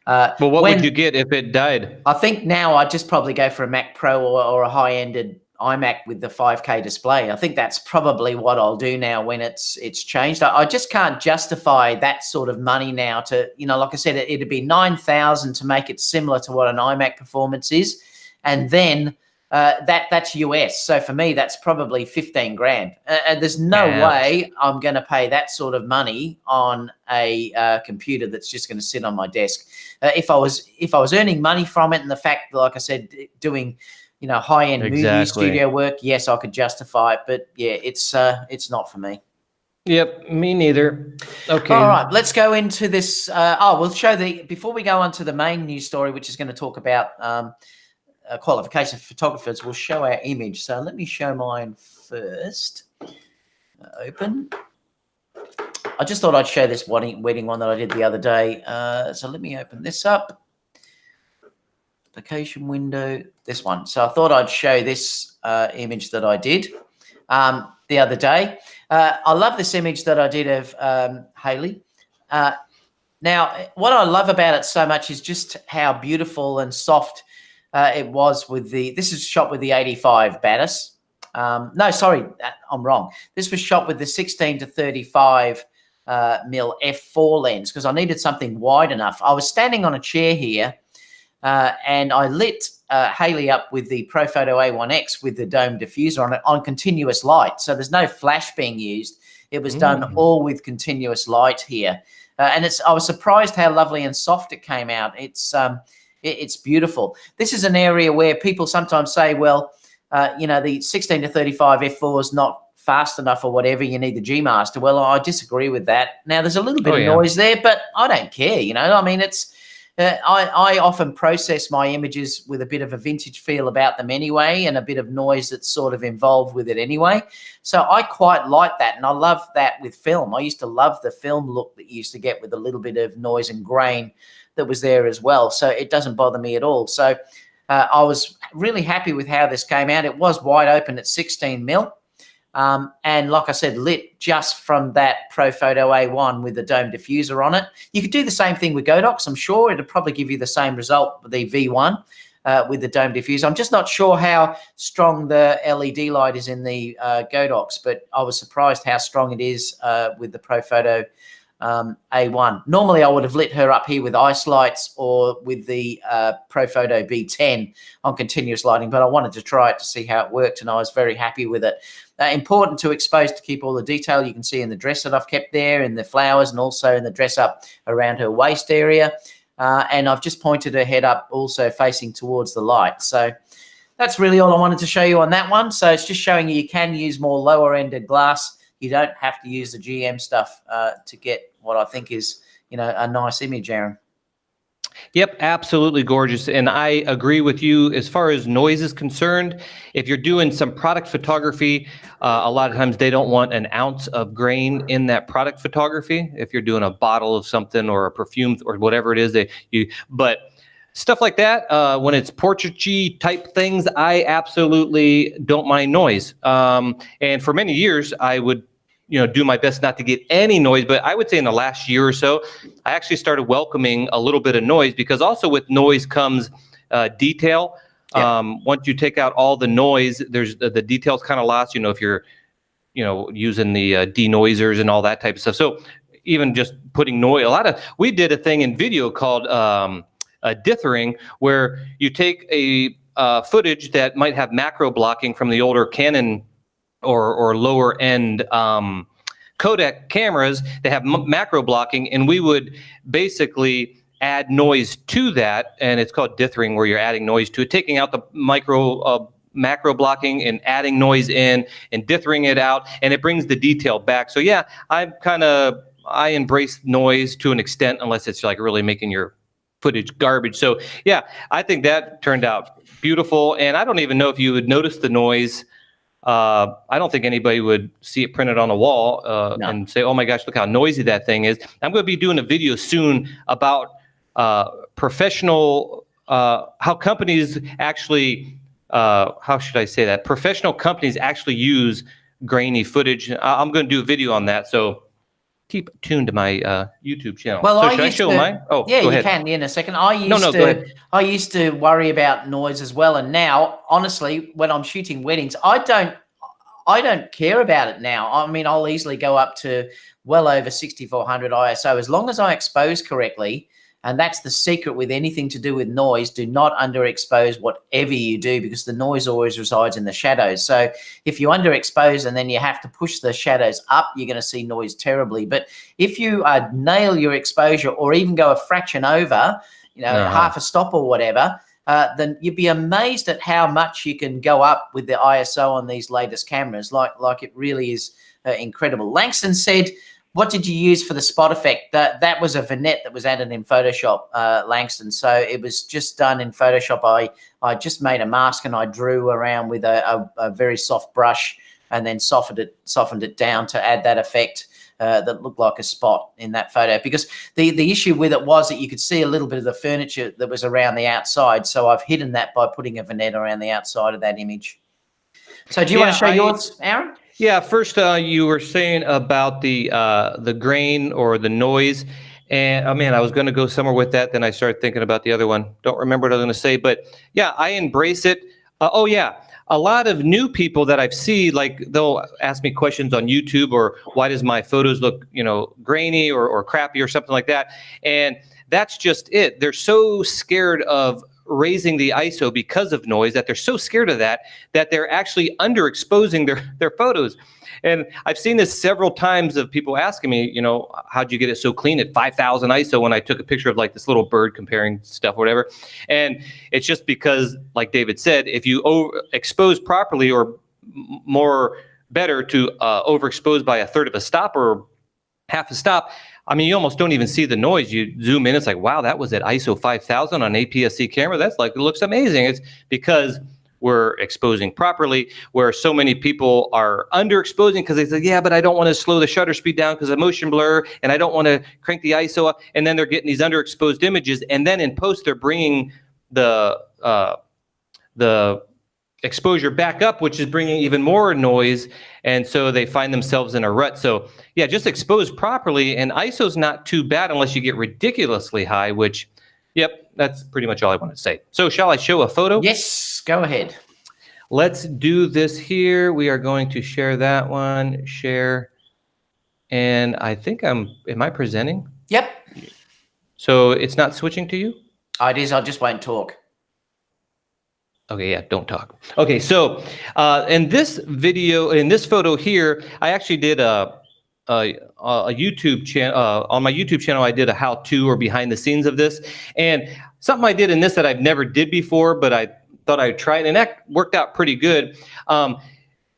well, what would you get if it died? I think now I'd just probably go for a Mac Pro or a high-ended iMac with the 5K display. I think that's probably what I'll do now when it's changed. I just can't justify that sort of money now to, you know, like I said, it'd be $9,000 to make it similar to what an iMac performance is. And then that's US. So for me, that's probably $15,000. And there's no way I'm going to pay that sort of money on a computer that's just going to sit on my desk. If I was earning money from it, and the fact, like I said, doing, you know, high-end movie studio work, yes, I could justify it. But yeah, it's not for me. Yep, me neither. Okay. All right, let's go into this. We'll show before we go on to the main news story, which is going to talk about qualification for photographers, we'll show our image. So let me show mine first. Open. I just thought I'd show this wedding one that I did the other day. So let me open this up. Application window, this one. So I thought I'd show this image that I did the other day. I love this image that I did of Haley. Now, what I love about it so much is just how beautiful and soft it was with this is shot with the 85 Batis. No, sorry, I'm wrong. This was shot with the 16 to 35 mil f4 lens because I needed something wide enough. I was standing on a chair here and I lit Haley up with the Profoto A1X with the dome diffuser on it on continuous light. So there's no flash being used. It was done all with continuous light here. And I was surprised how lovely and soft it came out. It's beautiful. This is an area where people sometimes say, well, the 16 to 35 f4 is not fast enough or whatever. You need the G Master. Well, I disagree with that. Now, there's a little bit of noise there, but I don't care. I mean, it's I often process my images with a bit of a vintage feel about them anyway, and a bit of noise that's sort of involved with it anyway. So I quite like that, and I love that with film. I used to love the film look that you used to get with a little bit of noise and grain that was there as well. So it doesn't bother me at all. So I was really happy with how this came out. It was wide open at 16 mil. And like I said, lit just from that Profoto A1 with the dome diffuser on it. You could do the same thing with Godox. I'm sure it'd probably give you the same result with the V1 with the dome diffuser. I'm just not sure how strong the LED light is in the Godox, but I was surprised how strong it is with the Profoto A1. Normally, I would have lit her up here with ice lights or with the Profoto B10 on continuous lighting, but I wanted to try it to see how it worked, and I was very happy with it. Important to expose to keep all the detail you can see in the dress that I've kept there, in the flowers, and also in the dress up around her waist area. And I've just pointed her head up also facing towards the light. So that's really all I wanted to show you on that one. So it's just showing you can use more lower-ended glass. You don't have to use the GM stuff to get what I think is, a nice image, Aaron. Yep, absolutely gorgeous. And I agree with you as far as noise is concerned. If you're doing some product photography, a lot of times they don't want an ounce of grain in that product photography. If you're doing a bottle of something or a perfume or whatever it is, but stuff like that, when it's portraiture type things, I absolutely don't mind noise. And for many years, I would do my best not to get any noise. But I would say in the last year or so, I actually started welcoming a little bit of noise, because also with noise comes detail. Yeah. Once you take out all the noise, there's the details kind of lost, if you're, using the denoisers and all that type of stuff. So even just putting noise, we did a thing in video called dithering, where you take a footage that might have macro blocking from the older Canon or lower end Kodak cameras that have macro blocking, and we would basically add noise to that, and it's called dithering, where you're adding noise to it, taking out the macro blocking and adding noise in and dithering it out, and it brings the detail back. So yeah, I embrace noise to an extent, unless it's like really making your footage garbage. So yeah, I think that turned out beautiful, and I don't even know if you would notice the noise. I don't think anybody would see it printed on a wall and say, oh my gosh, look how noisy that thing is. I'm going to be doing a video soon about professional, how companies actually, how should I say that? Professional companies actually use grainy footage. I'm going to do a video on that. So keep tuned to my YouTube channel. Well, so should I show mine? Oh, yeah, go ahead. You can in a second. I used to worry about noise as well, and now, honestly, when I'm shooting weddings, I don't care about it now. I mean, I'll easily go up to well over 6400 ISO as long as I expose correctly. And that's the secret with anything to do with noise. Do not underexpose whatever you do, because the noise always resides in the shadows. So if you underexpose and then you have to push the shadows up, you're going to see noise terribly. But if you nail your exposure, or even go a fraction over, half a stop or whatever, then you'd be amazed at how much you can go up with the ISO on these latest cameras. Like it really is incredible. Langston said, what did you use for the spot effect? That was a vignette that was added in Photoshop, Langston. So it was just done in Photoshop. I just made a mask and I drew around with a very soft brush, and then softened it down to add that effect that looked like a spot in that photo. Because the issue with it was that you could see a little bit of the furniture that was around the outside. So I've hidden that by putting a vignette around the outside of that image. So do you want to show yours, Aaron? Yeah, first you were saying about the grain or the noise, and oh man, I was going to go somewhere with that. Then I started thinking about the other one. Don't remember what I was going to say, but yeah, I embrace it. Oh yeah, a lot of new people that I've seen, like they'll ask me questions on YouTube, or why does my photos look, grainy or crappy or something like that. And that's just it. They're so scared of raising the ISO because of noise, that they're so scared of that they're actually underexposing their photos. And I've seen this several times of people asking me, how'd you get it so clean at 5,000 ISO when I took a picture of like this little bird comparing stuff, whatever. And it's just because, like David said, if you expose properly, or more better to overexpose by a third of a stop or half a stop, I mean, you almost don't even see the noise. You zoom in, it's like, wow, that was at ISO 5000 on APS-C camera. That's like, it looks amazing. It's because we're exposing properly, where so many people are underexposing because they say, yeah, but I don't want to slow the shutter speed down because of motion blur, and I don't want to crank the ISO up. And then they're getting these underexposed images, and then in post they're bringing the exposure back up, which is bringing even more noise, and so they find themselves in a rut. So yeah, just expose properly, and ISO's not too bad unless you get ridiculously high, which, yep, that's pretty much all I want to say. So shall I show a photo? Yes, go ahead. Let's do this here. We are going to share that one, share, and I think am I presenting? Yep. So it's not switching to you? Oh, it is. I just won't talk. Okay, yeah, don't talk. Okay, so in this video, in this photo here, I actually did a YouTube channel. On my YouTube channel, I did a how-to or behind the scenes of this. And something I did in this that I've never did before, but I thought I'd try it, and that worked out pretty good.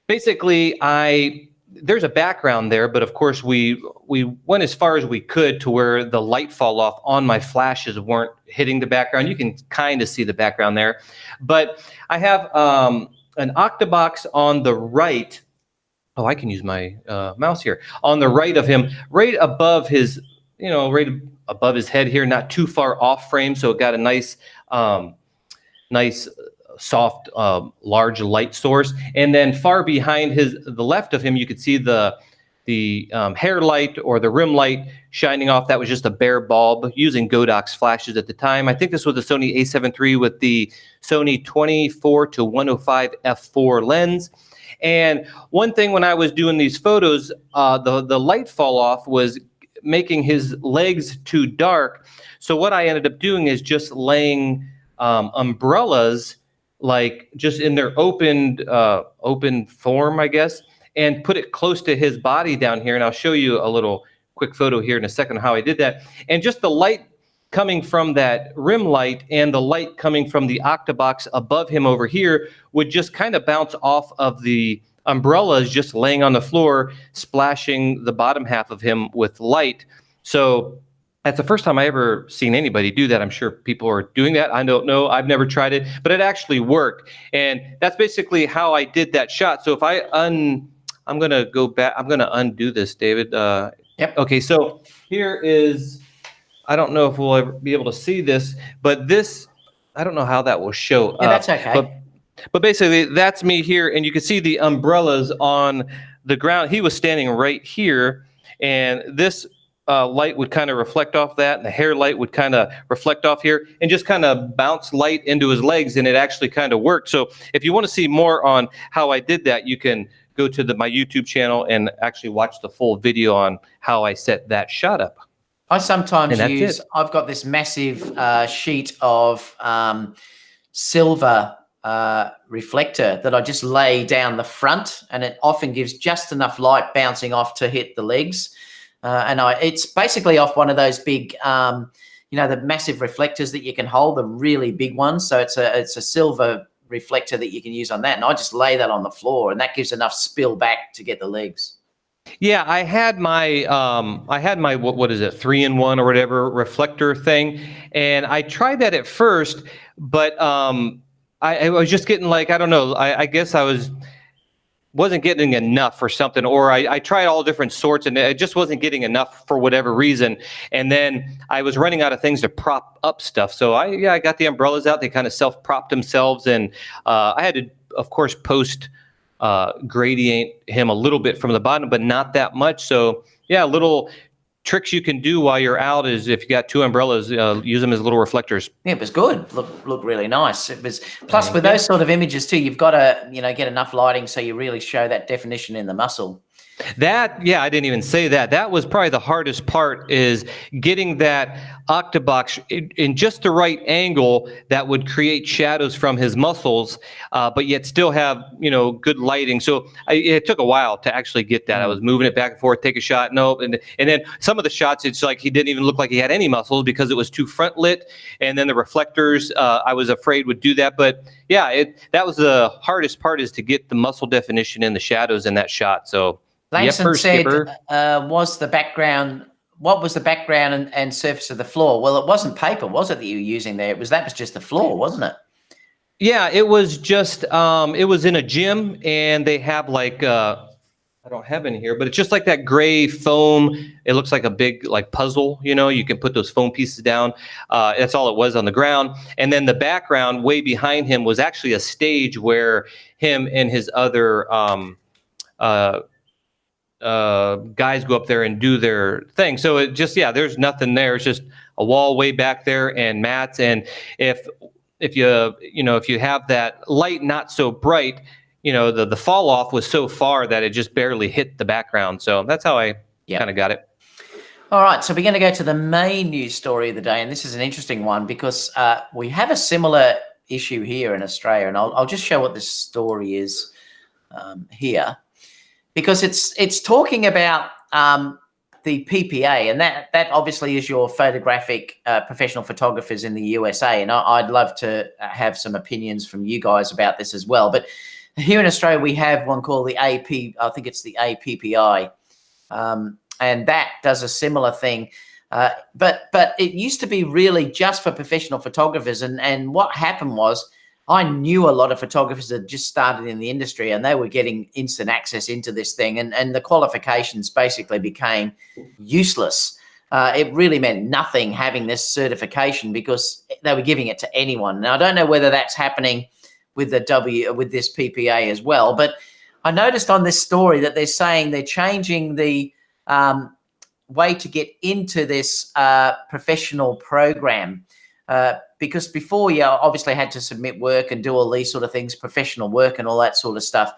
Basically, there's a background there, but of course we went as far as we could to where the light fall off on my flashes weren't hitting the background. You can kind of see the background there, but I have an octabox on the right. Oh, I can use my mouse here. On the right of him, right above his, right above his head here, not too far off frame, so it got a nice, soft, large light source. And then far behind the left of him, you could see the hair light or the rim light shining off. That was just a bare bulb using Godox flashes at the time. I think this was the Sony A7 III with the Sony 24-105 f4 lens. And one thing when I was doing these photos, the light fall off was making his legs too dark. So what I ended up doing is just laying umbrellas, like just in their open form, I guess, and put it close to his body down here. And I'll show you a little quick photo here in a second how I did that. And just the light coming from that rim light and the light coming from the octabox above him over here would just kind of bounce off of the umbrellas just laying on the floor, splashing the bottom half of him with light. So that's the first time I ever seen anybody do that. I'm sure people are doing that. I don't know. I've never tried it, but it actually worked. And that's basically how I did that shot. So if I'm going to go back. I'm going to undo this, David. Yep. Okay, so here is, I don't know if we'll ever be able to see this, but this, I don't know how that will show Yeah, up. that's okay. But basically, that's me here, and you can see the umbrellas on the ground. He was standing right here, and this light would kind of reflect off that, and the hair light would kind of reflect off here, and just kind of bounce light into his legs, and it actually kind of worked. So if you want to see more on how I did that, you can go to my YouTube channel and actually watch the full video on how I set that shot up. I sometimes use, I've got this massive sheet of silver reflector that I just lay down the front, and it often gives just enough light bouncing off to hit the legs. And it's basically off one of those big, the massive reflectors that you can hold, the really big ones. So it's a silver reflector that you can use on that. And I just lay that on the floor, and that gives enough spill back to get the legs. Yeah, I had my what is it, 3-in-1 or whatever reflector thing, and I tried that at first, but I was just getting like, I don't know, I guess I wasn't getting enough or something, or I tried all different sorts and it just wasn't getting enough for whatever reason. And then I was running out of things to prop up stuff. So I got the umbrellas out. They kind of self-propped themselves, and I had to, of course, post gradient him a little bit from the bottom, but not that much. So yeah, a little tricks you can do while you're out is if you got 2 umbrellas, use them as little reflectors. Yeah, it was good. Look really nice. It was plus with those sort of images too, you've got to, get enough lighting so you really show that definition in the muscle. I didn't even say that. That was probably the hardest part, is getting that octabox in just the right angle that would create shadows from his muscles, but yet still have, good lighting. So it took a while to actually get that. I was moving it back and forth, take a shot, nope. And then some of the shots, it's like he didn't even look like he had any muscles because it was too front lit. And then the reflectors, I was afraid would do that. But yeah, that was the hardest part, is to get the muscle definition in the shadows in that shot. So Langston said, what was the background and surface of the floor? Well, it wasn't paper, was it, that you were using there? That was just the floor, wasn't it? Yeah, it was just, it was in a gym, and they have like, I don't have any here, but it's just like that gray foam. It looks like a big puzzle, you can put those foam pieces down. That's all it was on the ground. And then the background way behind him was actually a stage where him and his other, guys go up there and do their thing. So it just, there's nothing there. It's just a wall way back there and mats. And if you have that light not so bright, the fall off was so far that it just barely hit the background. So that's how I kind of got it. All right, so we're going to go to the main news story of the day, and this is an interesting one because we have a similar issue here in Australia, and I'll just show what this story is here. Because it's talking about the PPA, and that obviously is your photographic professional photographers in the USA, and I'd love to have some opinions from you guys about this as well. But here in Australia, we have one called the I think it's the APPI, and that does a similar thing. But it used to be really just for professional photographers, and what happened was, I knew a lot of photographers that just started in the industry, and they were getting instant access into this thing, and the qualifications basically became useless. It really meant nothing having this certification because they were giving it to anyone. Now, I don't know whether that's happening with with this PPA as well, but I noticed on this story that they're saying they're changing the way to get into this professional program. Because before you obviously had to submit work and do all these sort of things, professional work and all that sort of stuff.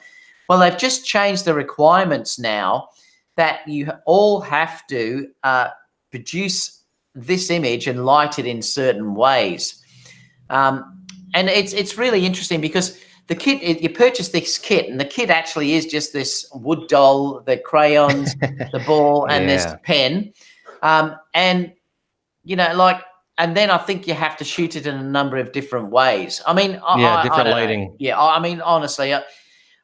Well, they've just changed the requirements now that you all have to produce this image and light it in certain ways. And it's really interesting because the kit, you purchase this kit, and the kit actually is just this wood doll, the crayons, the ball, and this pen. And then I think you have to shoot it in a number of different ways. I mean, different lighting. Know. Yeah, I mean, honestly,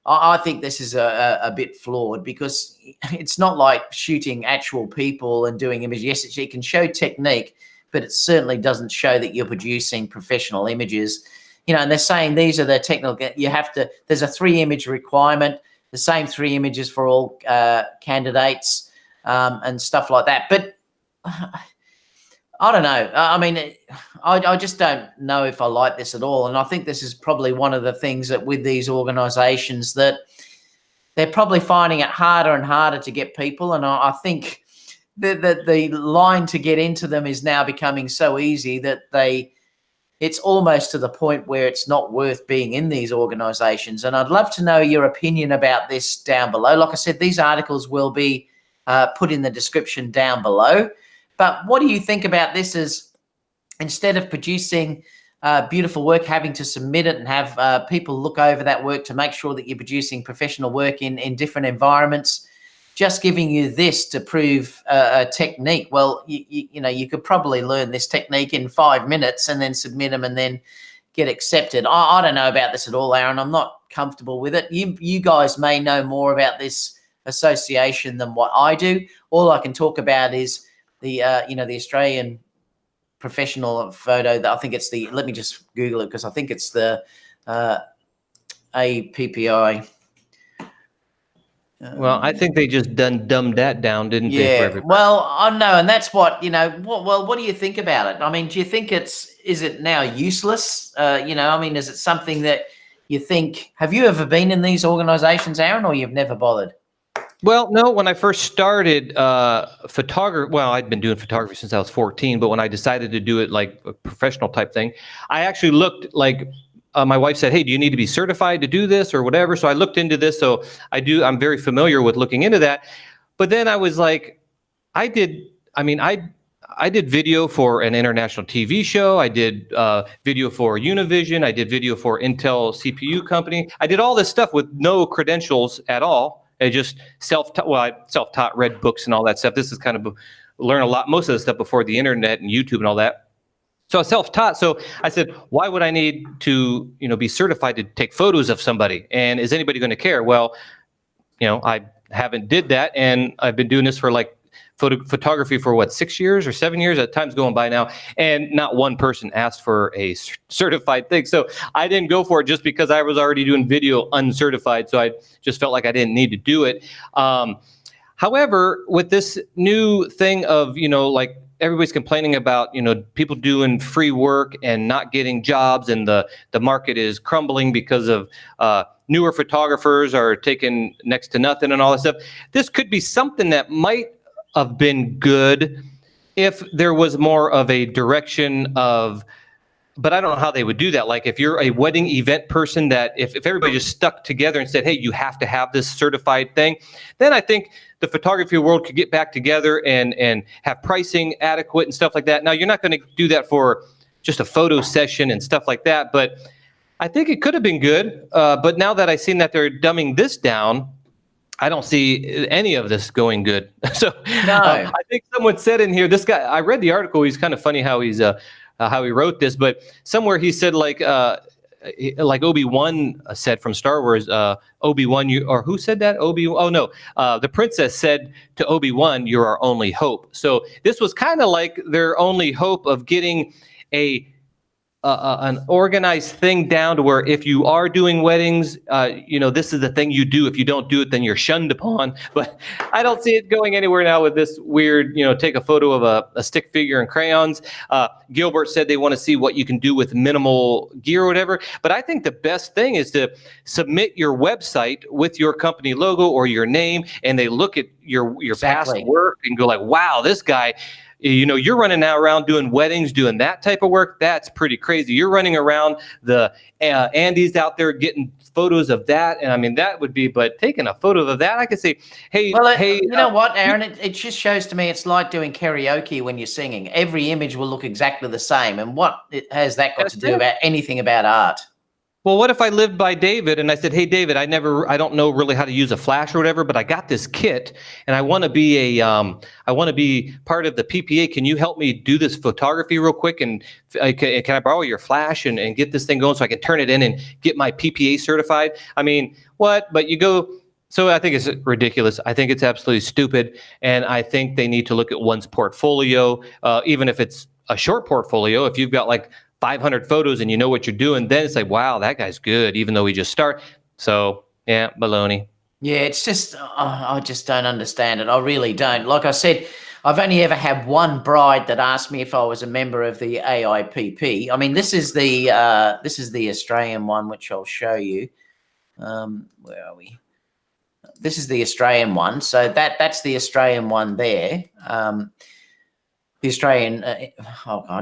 I think this is a bit flawed because it's not like shooting actual people and doing images. Yes, it can show technique, but it certainly doesn't show that you're producing professional images. And they're saying these are the technical. There's a 3-image requirement, the same 3 images for all candidates and stuff like that. But I don't know. I mean, I just don't know if I like this at all. And I think this is probably one of the things that with these organizations that they're probably finding it harder and harder to get people. And I think that the line to get into them is now becoming so easy that it's almost to the point where it's not worth being in these organizations. And I'd love to know your opinion about this down below. Like I said, these articles will be put in the description down below. But what do you think about this as instead of producing beautiful work, having to submit it and have people look over that work to make sure that you're producing professional work in different environments, just giving you this to prove a technique? Well, you could probably learn this technique in 5 minutes and then submit them and then get accepted. I don't know about this at all, Aaron. I'm not comfortable with it. You guys may know more about this association than what I do. All I can talk about is the Australian professional photo. I think it's let me just Google it because I think it's the APPI. Well, I think they just dumbed that down, didn't they? For everybody? Well, I know, and that's what what do you think about it? I mean, do you think is it now useless? I mean, is it something that you think? Have you ever been in these organisations, Aaron, or you've never bothered? Well, no, when I first started photography, well, I'd been doing photography since I was 14, but when I decided to do it like a professional type thing, I actually looked like my wife said, "Hey, do you need to be certified to do this or whatever?" So I looked into this. So I'm very familiar with looking into that. But then I was like, I did, I mean, I did video for an international TV show. I did video for Univision. I did video for Intel CPU company. I did all this stuff with no credentials at all. I just I self-taught, read books and all that stuff. This is kind of learn a lot, most of the stuff before the internet and YouTube and all that. So I was self-taught. So I said, why would I need to, be certified to take photos of somebody? And is anybody going to care? Well, I haven't did that, and I've been doing this for like photography for what, 6 years or 7 years? That time's going by now, and not one person asked for a certified thing. So I didn't go for it just because I was already doing video uncertified. So I just felt like I didn't need to do it. However, with this new thing of, like everybody's complaining about, people doing free work and not getting jobs, and the market is crumbling because of newer photographers are taking next to nothing and all that stuff. This could be something that might have been good if there was more of a direction of, but I don't know how they would do that. Like if you're a wedding event person, that if everybody just stuck together and said, hey, you have to have this certified thing, then I think the photography world could get back together and have pricing adequate and stuff like that. Now, you're not going to do that for just a photo session and stuff like that, but I think it could have been good. But now that I've seen that they're dumbing this down, I don't see any of this going good. So No. I think someone said in here, this guy, I read the article. He's kind of funny how he wrote this, but somewhere he said like Obi-Wan said from Star Wars, Obi-Wan, or who said that? The princess said to Obi-Wan, "You're our only hope." So this was kind of like their only hope of getting an organized thing down to where if you are doing weddings, this is the thing you do. If you don't do it, then you're shunned upon. But I don't see it going anywhere now with this weird, take a photo of a stick figure and crayons. Gilbert said they want to see what you can do with minimal gear or whatever. But I think the best thing is to submit your website with your company logo or your name, and they look at your Exactly. past work and go like, wow, this guy, you're running now around doing weddings, doing that type of work. That's pretty crazy. You're running around the Andes out there getting photos of that. And I mean, that would be, but taking a photo of that, I could say, hey, you know what, Aaron, it just shows to me it's like doing karaoke when you're singing. Every image will look exactly the same. And what has that got to do about anything about art? Well, what if I lived by David and I said, hey, David, I don't know really how to use a flash or whatever, but I got this kit and I want to be part of the PPA. Can you help me do this photography real quick? And can I borrow your flash and get this thing going so I can turn it in and get my PPA certified? I mean, what? But you go. So I think it's ridiculous. I think it's absolutely stupid. And I think they need to look at one's portfolio, even if it's a short portfolio. If you've got like 500 photos and you know what you're doing, then it's like, wow, that guy's good, even though we just start. So yeah, baloney. Yeah, it's just, I just don't understand it. I really don't. Like I said, I've only ever had one bride that asked me if I was a member of the AIPP. I mean, this is the Australian one, which I'll show you. Where are we? This is the Australian one. So that's the Australian one there. The Australian, I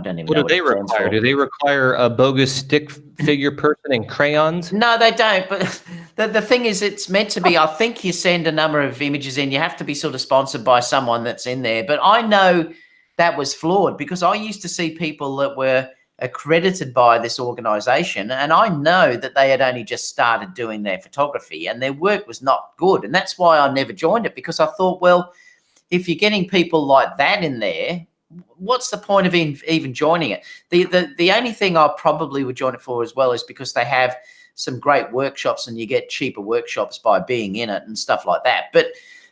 don't even know What do they require? Do they require a bogus stick figure person and crayons? No, they don't. But the thing is, it's meant to be, I think you send a number of images in, you have to be sort of sponsored by someone that's in there. But I know that was flawed because I used to see people that were accredited by this organization, and I know that they had only just started doing their photography and their work was not good. And that's why I never joined it, because I thought, well, if you're getting people like that in there, what's the point of even joining it? The only thing I probably would join it for as well is because they have some great workshops and you get cheaper workshops by being in it and stuff like that. But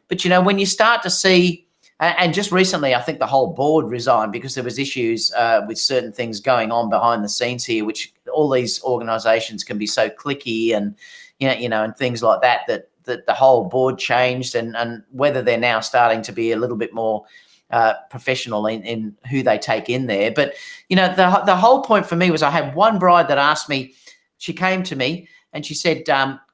when you start to see, and just recently, I think the whole board resigned because there was issues with certain things going on behind the scenes here, which all these organizations can be so cliquey and, and things like that the whole board changed, and whether they're now starting to be a little bit more professional in who they take in there. But the whole point for me was I had one bride that asked me, she came to me And she said,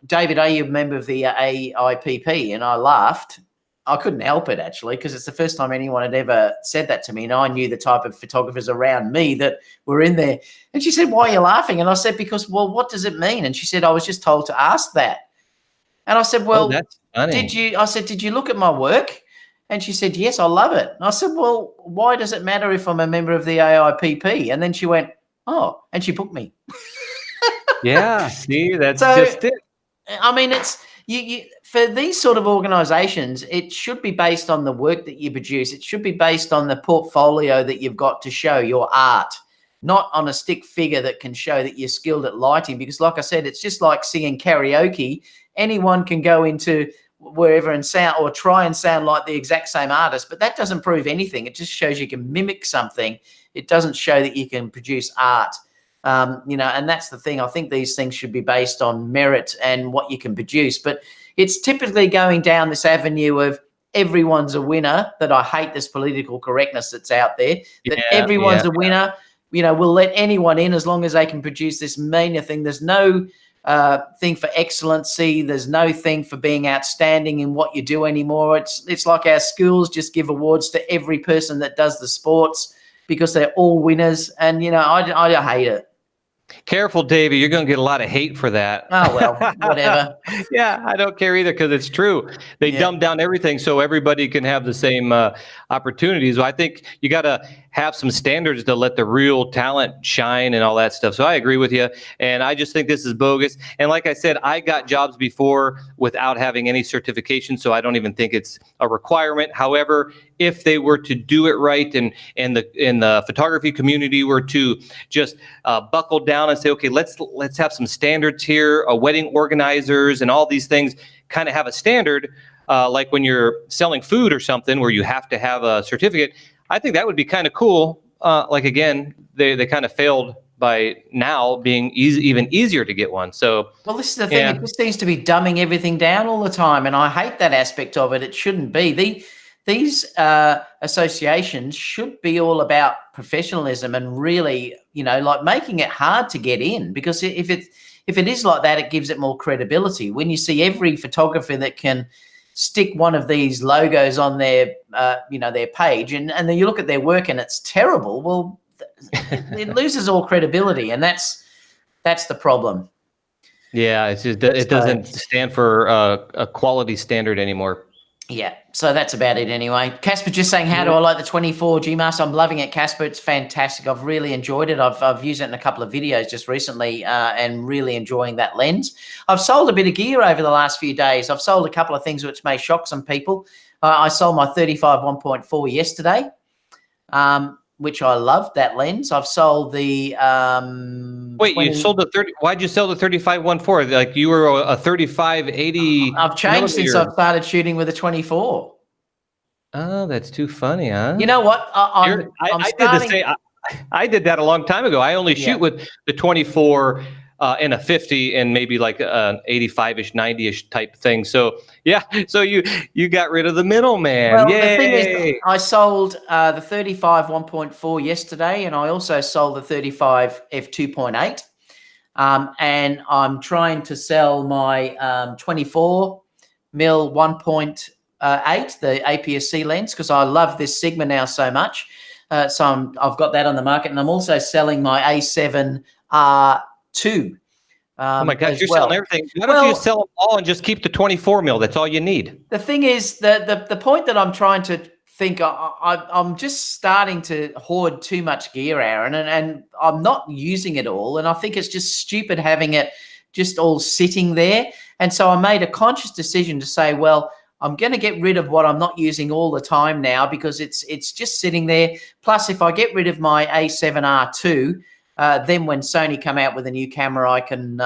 David, are you a member of the AIPP? And I laughed. I couldn't help it, actually, because it's the first time anyone had ever said that to me. And I knew the type of photographers around me that were in there. And she said, why are you laughing? And I said, because, well, what does it mean? And she said, I was just told to ask that. And I said, well, that's funny. did you look at my work? And she said, yes, I love it. And I said, well, why does it matter if I'm a member of the AIPP? And then she went, oh, and she booked me. Yeah, see, that's just it. I mean, it's you for these sort of organizations, it should be based on the work that you produce. It should be based on the portfolio that you've got to show your art, not on a stick figure that can show that you're skilled at lighting. Because like I said, it's just like singing karaoke. Anyone can go into wherever and sound or try and sound like the exact same artist, but that doesn't prove anything. It just shows you can mimic something. It doesn't show that you can produce art. And that's the thing. I think these things should be based on merit and what you can produce. But it's typically going down this avenue of everyone's a winner, that I hate this political correctness that's out there, that everyone's a winner. We'll let anyone in as long as they can produce this mania thing. There's no thing for excellency. There's no thing for being outstanding in what you do anymore. It's like our schools just give awards to every person that does the sports because they're all winners. And, I hate it. Careful, Davey. You're going to get a lot of hate for that. Oh, well, whatever. Yeah, I don't care either because it's true. They dumb down everything so everybody can have the same opportunities. I think you got to have some standards to let the real talent shine and all that stuff. So I agree with you. And I just think this is bogus. And like I said, I got jobs before without having any certification. So I don't even think it's a requirement. However, if they were to do it right and the photography community were to just buckle down and say, okay, let's have some standards here, wedding organizers and all these things kind of have a standard, like when you're selling food or something where you have to have a certificate. I think that would be kind of cool. Like, again, they kind of failed by now being even easier to get one. So, well, this is the thing. It just seems to be dumbing everything down all the time. And I hate that aspect of it. It shouldn't be. These associations should be all about professionalism and really, like making it hard to get in, because if it is like that, it gives it more credibility. When you see every photographer that can stick one of these logos on their, their page, and then you look at their work and it's terrible, well, it loses all credibility, and that's the problem. Yeah, it's just it doesn't stand for a quality standard anymore. Yeah, so that's about it anyway. Casper just saying, how do I like the 24 G Master? I'm loving it, Casper. It's fantastic. I've really enjoyed it. I've used it in a couple of videos just recently and really enjoying that lens. I've sold a bit of gear over the last few days. I've sold a couple of things which may shock some people. I sold my 35 1.4 yesterday, which I loved, that lens. I've sold the Wait, you sold the 30? Why'd you sell the 35 1.4? Like you were a 35 80? I've changed since I've started shooting with a 24. Oh, that's too funny, huh? You know what? I did that a long time ago. I only shoot with the 24 and a 50 and maybe like an 85-ish, 90-ish type thing. So so you got rid of the middleman. Well, Yay! The thing is, I sold the 35 1.4 yesterday, and I also sold the 35 f2.8. And I'm trying to sell my 24 mil 1.8, the APS-C lens, because I love this Sigma now so much. So I've got that on the market, and I'm also selling my A7R2. Oh my gosh, you're selling everything. Why don't you sell them all and just keep the 24 mil? That's all you need. The thing is, the point that I'm trying to think, I'm just starting to hoard too much gear, Aaron, and I'm not using it all. And I think it's just stupid having it just all sitting there. And so I made a conscious decision to say, well, I'm going to get rid of what I'm not using all the time now, because it's just sitting there. Plus, if I get rid of my A7R2, then when Sony come out with a new camera, I can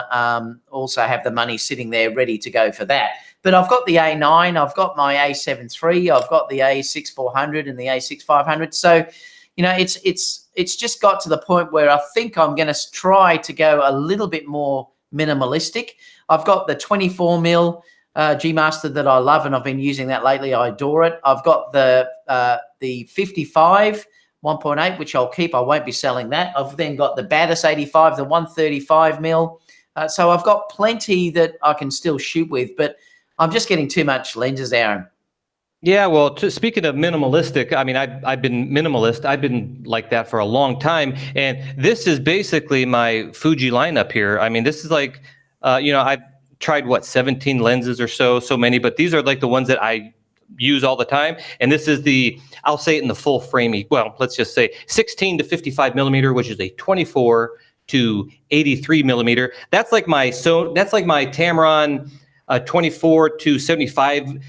also have the money sitting there ready to go for that. But I've got the A9, I've got my A7 III, I've got the A6 400 and the A6 500. So, it's just got to the point where I think I'm going to try to go a little bit more minimalistic. I've got the 24 mil G Master that I love, and I've been using that lately. I adore it. I've got the 55 1.8, which I'll keep. I won't be selling that. I've then got the Baddest 85, the 135 mil So I've got plenty that I can still shoot with, but I'm just getting too much lenses, Aaron. Yeah, well, speaking of minimalistic, I mean, I've been minimalist. I've been like that for a long time, and this is basically my Fuji lineup here. I mean, this is like, I've tried 17 lenses or so many, but these are like the ones that I use all the time. And this is I'll say it in the full frame. Well, let's just say 16 to 55 millimeter, which is a 24 to 83 millimeter. That's like my Tamron 24 to 75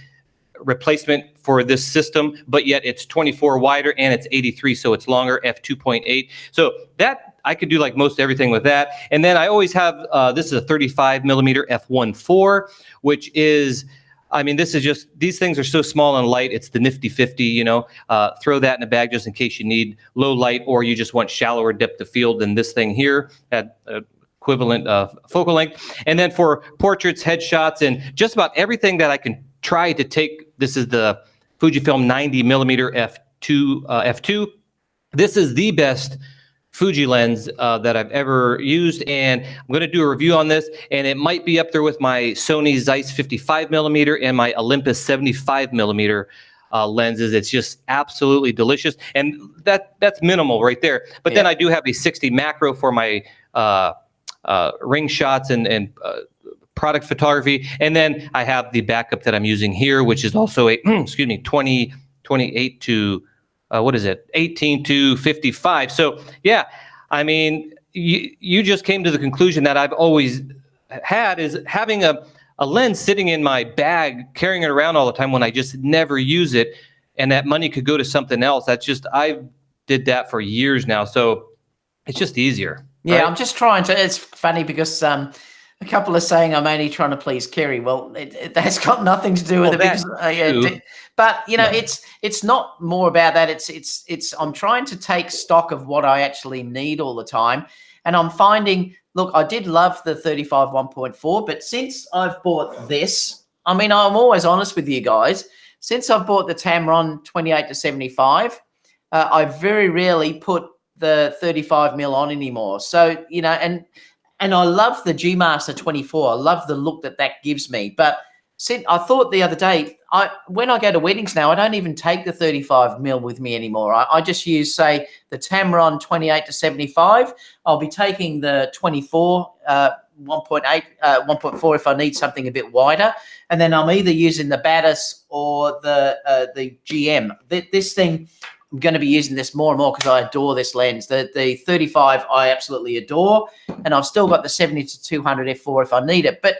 replacement for this system, but yet it's 24 wider and it's 83, so it's longer, f2.8. So that I could do like most everything with that. And then I always have this is a 35 millimeter f1.4, which is, I mean, this is just, these things are so small and light. It's the nifty 50, throw that in a bag just in case you need low light or you just want shallower depth of field than this thing here at equivalent focal length. And then for portraits, headshots, and just about everything that I can try to take, this is the Fujifilm 90 millimeter f2. This is the best Fuji lens that I've ever used, and I'm going to do a review on this, and it might be up there with my Sony Zeiss 55 millimeter and my Olympus 75 millimeter lenses. It's just absolutely delicious, and that's minimal right there. But then I do have a 60 macro for my ring shots and product photography, and then I have the backup that I'm using here, which is also a 28 to 18 to 55. So yeah, I mean, you just came to the conclusion that I've always had, is having a lens sitting in my bag, carrying it around all the time when I just never use it, and that money could go to something else. That's just, I did that for years now, so it's just easier. Yeah, right? I'm just trying to, it's funny because a couple are saying I'm only trying to please Kerry. Well, that's got nothing to do with it because, but it's not more about that. It's I'm trying to take stock of what I actually need all the time, and I'm finding. Look, I did love the 35 1.4, but since I've bought this, I mean, I'm always honest with you guys. Since I've bought the Tamron 28 to 75, I very rarely put the 35 mil on anymore. So and I love the G Master 24. I love the look that gives me. But I thought the other day, when I go to weddings now, I don't even take the 35 mil with me anymore. I just use, say, the Tamron 28 to 75. I'll be taking the 24 1.8, 1.4 if I need something a bit wider. And then I'm either using the Batis or the GM. This thing, I'm going to be using this more and more because I adore this lens. The 35 I absolutely adore, and I've still got the 70 to 200 f4 if I need it. But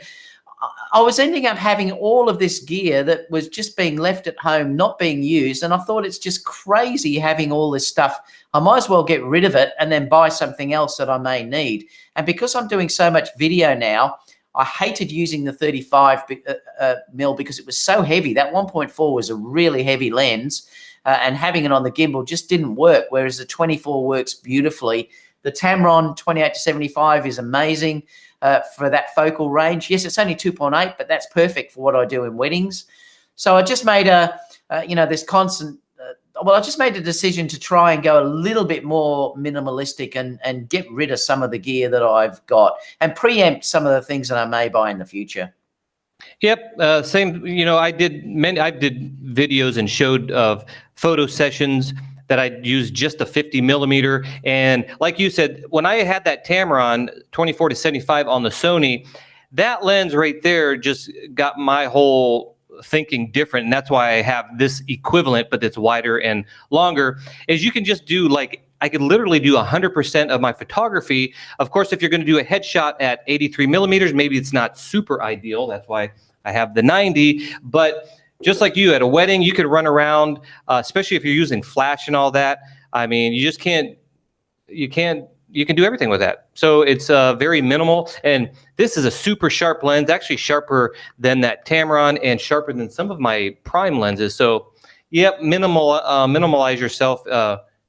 I was ending up having all of this gear that was just being left at home, not being used, and I thought it's just crazy having all this stuff. I might as well get rid of it and then buy something else that I may need. And because I'm doing so much video now, I hated using the 35 mil because it was so heavy. That 1.4 was a really heavy lens. And having it on the gimbal just didn't work, whereas the 24 works beautifully. The Tamron 28 to 75 is amazing for that focal range. Yes, it's only 2.8, but that's perfect for what I do in weddings. So I just made this constant, I just made a decision to try and go a little bit more minimalistic and get rid of some of the gear that I've got and preempt some of the things that I may buy in the future. Yep, same. I did videos and showed of photo sessions that I used just a 50 millimeter, and like you said, when I had that Tamron 24 to 75 on the Sony, that lens right there just got my whole thinking different, and that's why I have this equivalent, but it's wider and longer. Is you can just do I could literally do 100% of my photography. Of course, if you're going to do a headshot at 83 millimeters, maybe it's not super ideal. That's why I have the 90. But just like you, at a wedding, you could run around, especially if you're using flash and all that. I mean, you just can't. You can do everything with that. So it's very minimal. And this is a super sharp lens, actually sharper than that Tamron and sharper than some of my prime lenses. So, yep, minimalize yourself.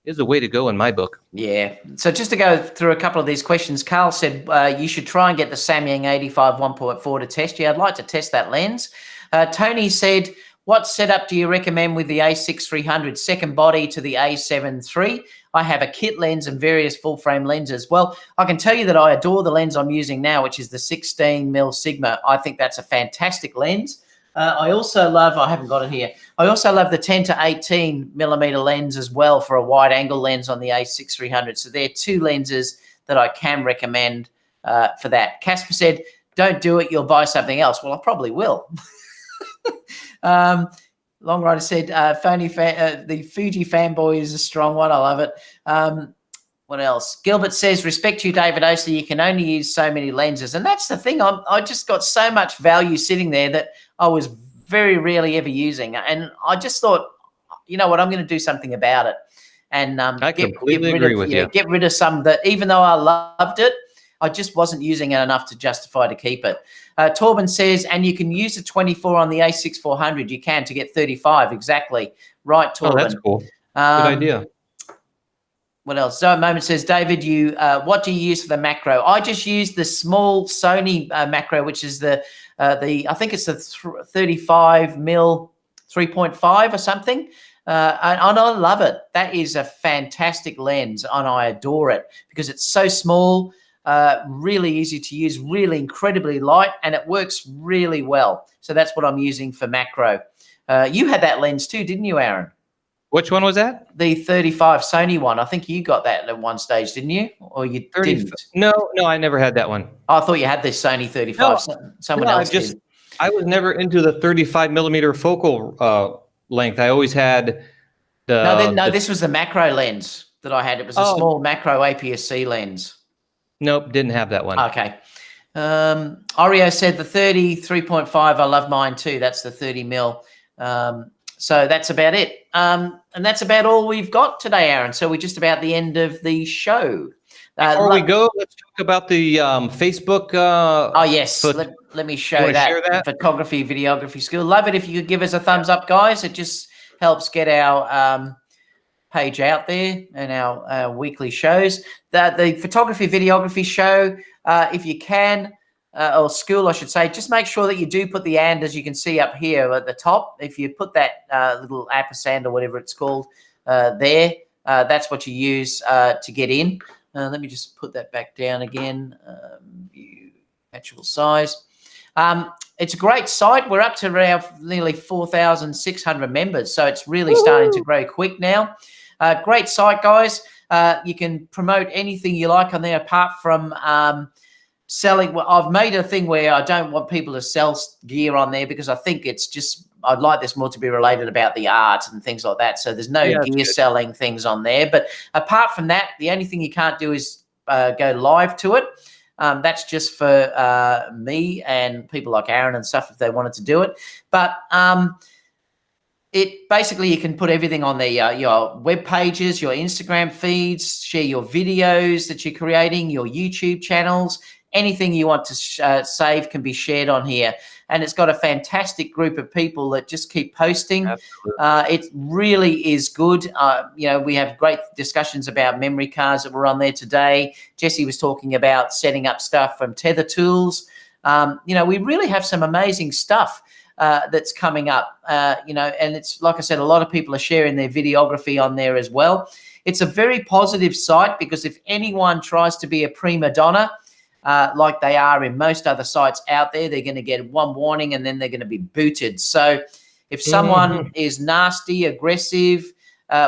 Is the way to go in my book. Yeah. So just to go through a couple of these questions, Carl said you should try and get the Samyang 85 1.4 to test. Yeah, I'd like to test that lens. Tony said, what setup do you recommend with the A6-300 second body to the A7 III? I have a kit lens and various full frame lenses. Well, I can tell you that I adore the lens I'm using now, which is the 16mm Sigma. I think that's a fantastic lens. I also love, I haven't got it here, I also love the 10 to 18 millimeter lens as well for a wide angle lens on the A6-300. So they're two lenses that I can recommend for that. Casper said, don't do it, you'll buy something else. Well, I probably will. Long Rider said, the Fuji fanboy is a strong one. I love it. What else? Gilbert says, respect you, David Oakley. You can only use so many lenses. And that's the thing. I just got so much value sitting there that I was very rarely ever using. And I just thought, you know what, I'm going to do something about it. And I completely agree with you. Get rid of some that, even though I loved it, I just wasn't using it enough to justify to keep it. Torben says, and you can use the 24 on the A6-400. You can to get 35. Exactly. Right, Torben. Oh, that's cool. Good idea. What else? Zoe Moment says, David, what do you use for the macro? I just use the small Sony macro, which is I think it's the 35mm 3.5 or something. And I love it. That is a fantastic lens, and I adore it because it's so small, really easy to use, really incredibly light, and it works really well. So that's what I'm using for macro. You had that lens too, didn't you, Aaron? Which one was that? The 35 Sony one. I think you got that at one stage, didn't you? Or you didn't? No, I never had that one. Oh, I thought you had this Sony 35. No, Someone else did. I was never into the 35 millimeter focal length. I always had the... this was the macro lens that I had. It was a small macro APS-C lens. Nope, didn't have that one. Okay. Oreo said the 33.5. I love mine too. That's the 30mm. So that's about it. And that's about all we've got today, Aaron. So we're just about the end of the show. Before we go, let's talk about the Facebook. Oh, yes. Let me show that. Photography, videography school. Love it if you could give us a thumbs up, guys. It just helps get our page out there and our weekly shows. The photography, videography show, if you can, or school, I should say, just make sure that you do put the and, as you can see up here at the top. If you put that little ampersand or whatever it's called there, that's what you use to get in. Let me just put that back down again. View actual size. It's a great site. We're up to around nearly 4,600 members, so it's really starting to grow quick now. Great site, guys. You can promote anything you like on there apart from selling. Well, I've made a thing where I don't want people to sell gear on there because I think it's just, I'd like this more to be related about the art and things like that. So there's no gear selling things on there. But apart from that, the only thing you can't do is go live to it. That's just for me and people like Aaron and stuff if they wanted to do it. But it basically, you can put everything on there, your web pages, your Instagram feeds, share your videos that you're creating, your YouTube channels. Anything you want to save can be shared on here. And it's got a fantastic group of people that just keep posting. It really is good. We have great discussions about memory cards that were on there today. Jesse was talking about setting up stuff from Tether Tools. We really have some amazing stuff that's coming up, and it's, like I said, a lot of people are sharing their videography on there as well. It's a very positive site because if anyone tries to be a prima donna, like they are in most other sites out there, they're going to get one warning and then they're going to be booted. So if someone is nasty, aggressive,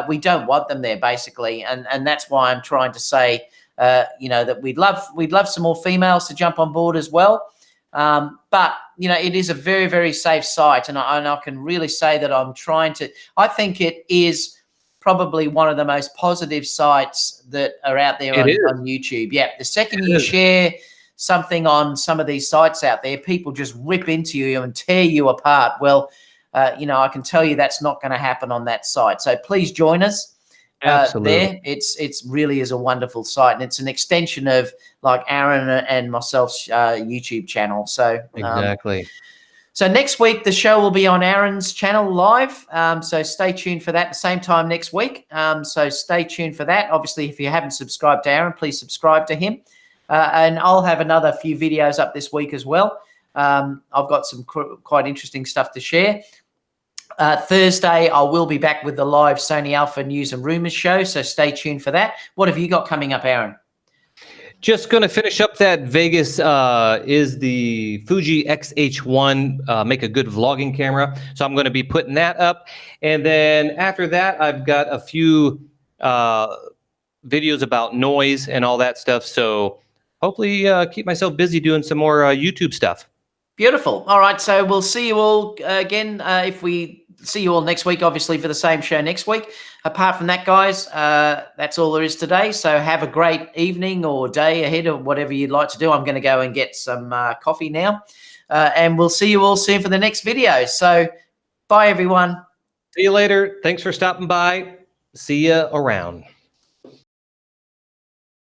we don't want them there, basically. And that's why I'm trying to say, that we'd love some more females to jump on board as well. But, it is a very, very safe site. And I can really say that I think it is probably one of the most positive sites that are out there on YouTube. Yeah. The second you share something on some of these sites out there, people just rip into you and tear you apart. Well, I can tell you that's not going to happen on that site. So please join us. There. It's really is a wonderful site, and it's an extension of like Aaron and myself's YouTube channel. So exactly. So next week the show will be on Aaron's channel live. So stay tuned for that. At the same time next week. So stay tuned for that. Obviously, if you haven't subscribed to Aaron, please subscribe to him. And I'll have another few videos up this week as well. I've got some quite interesting stuff to share. Thursday, I will be back with the live Sony Alpha News and Rumors show, so stay tuned for that. What have you got coming up, Aaron? Just going to finish up that Vegas is the Fuji X-H1, make a good vlogging camera. So I'm going to be putting that up. And then after that, I've got a few videos about noise and all that stuff. So hopefully keep myself busy doing some more YouTube stuff. Beautiful. All right. So we'll see you all again. If we see you all next week, obviously for the same show next week. Apart from that, guys, that's all there is today. So have a great evening or day ahead or whatever you'd like to do. I'm going to go and get some coffee now. And we'll see you all soon for the next video. So bye, everyone. See you later. Thanks for stopping by. See you around.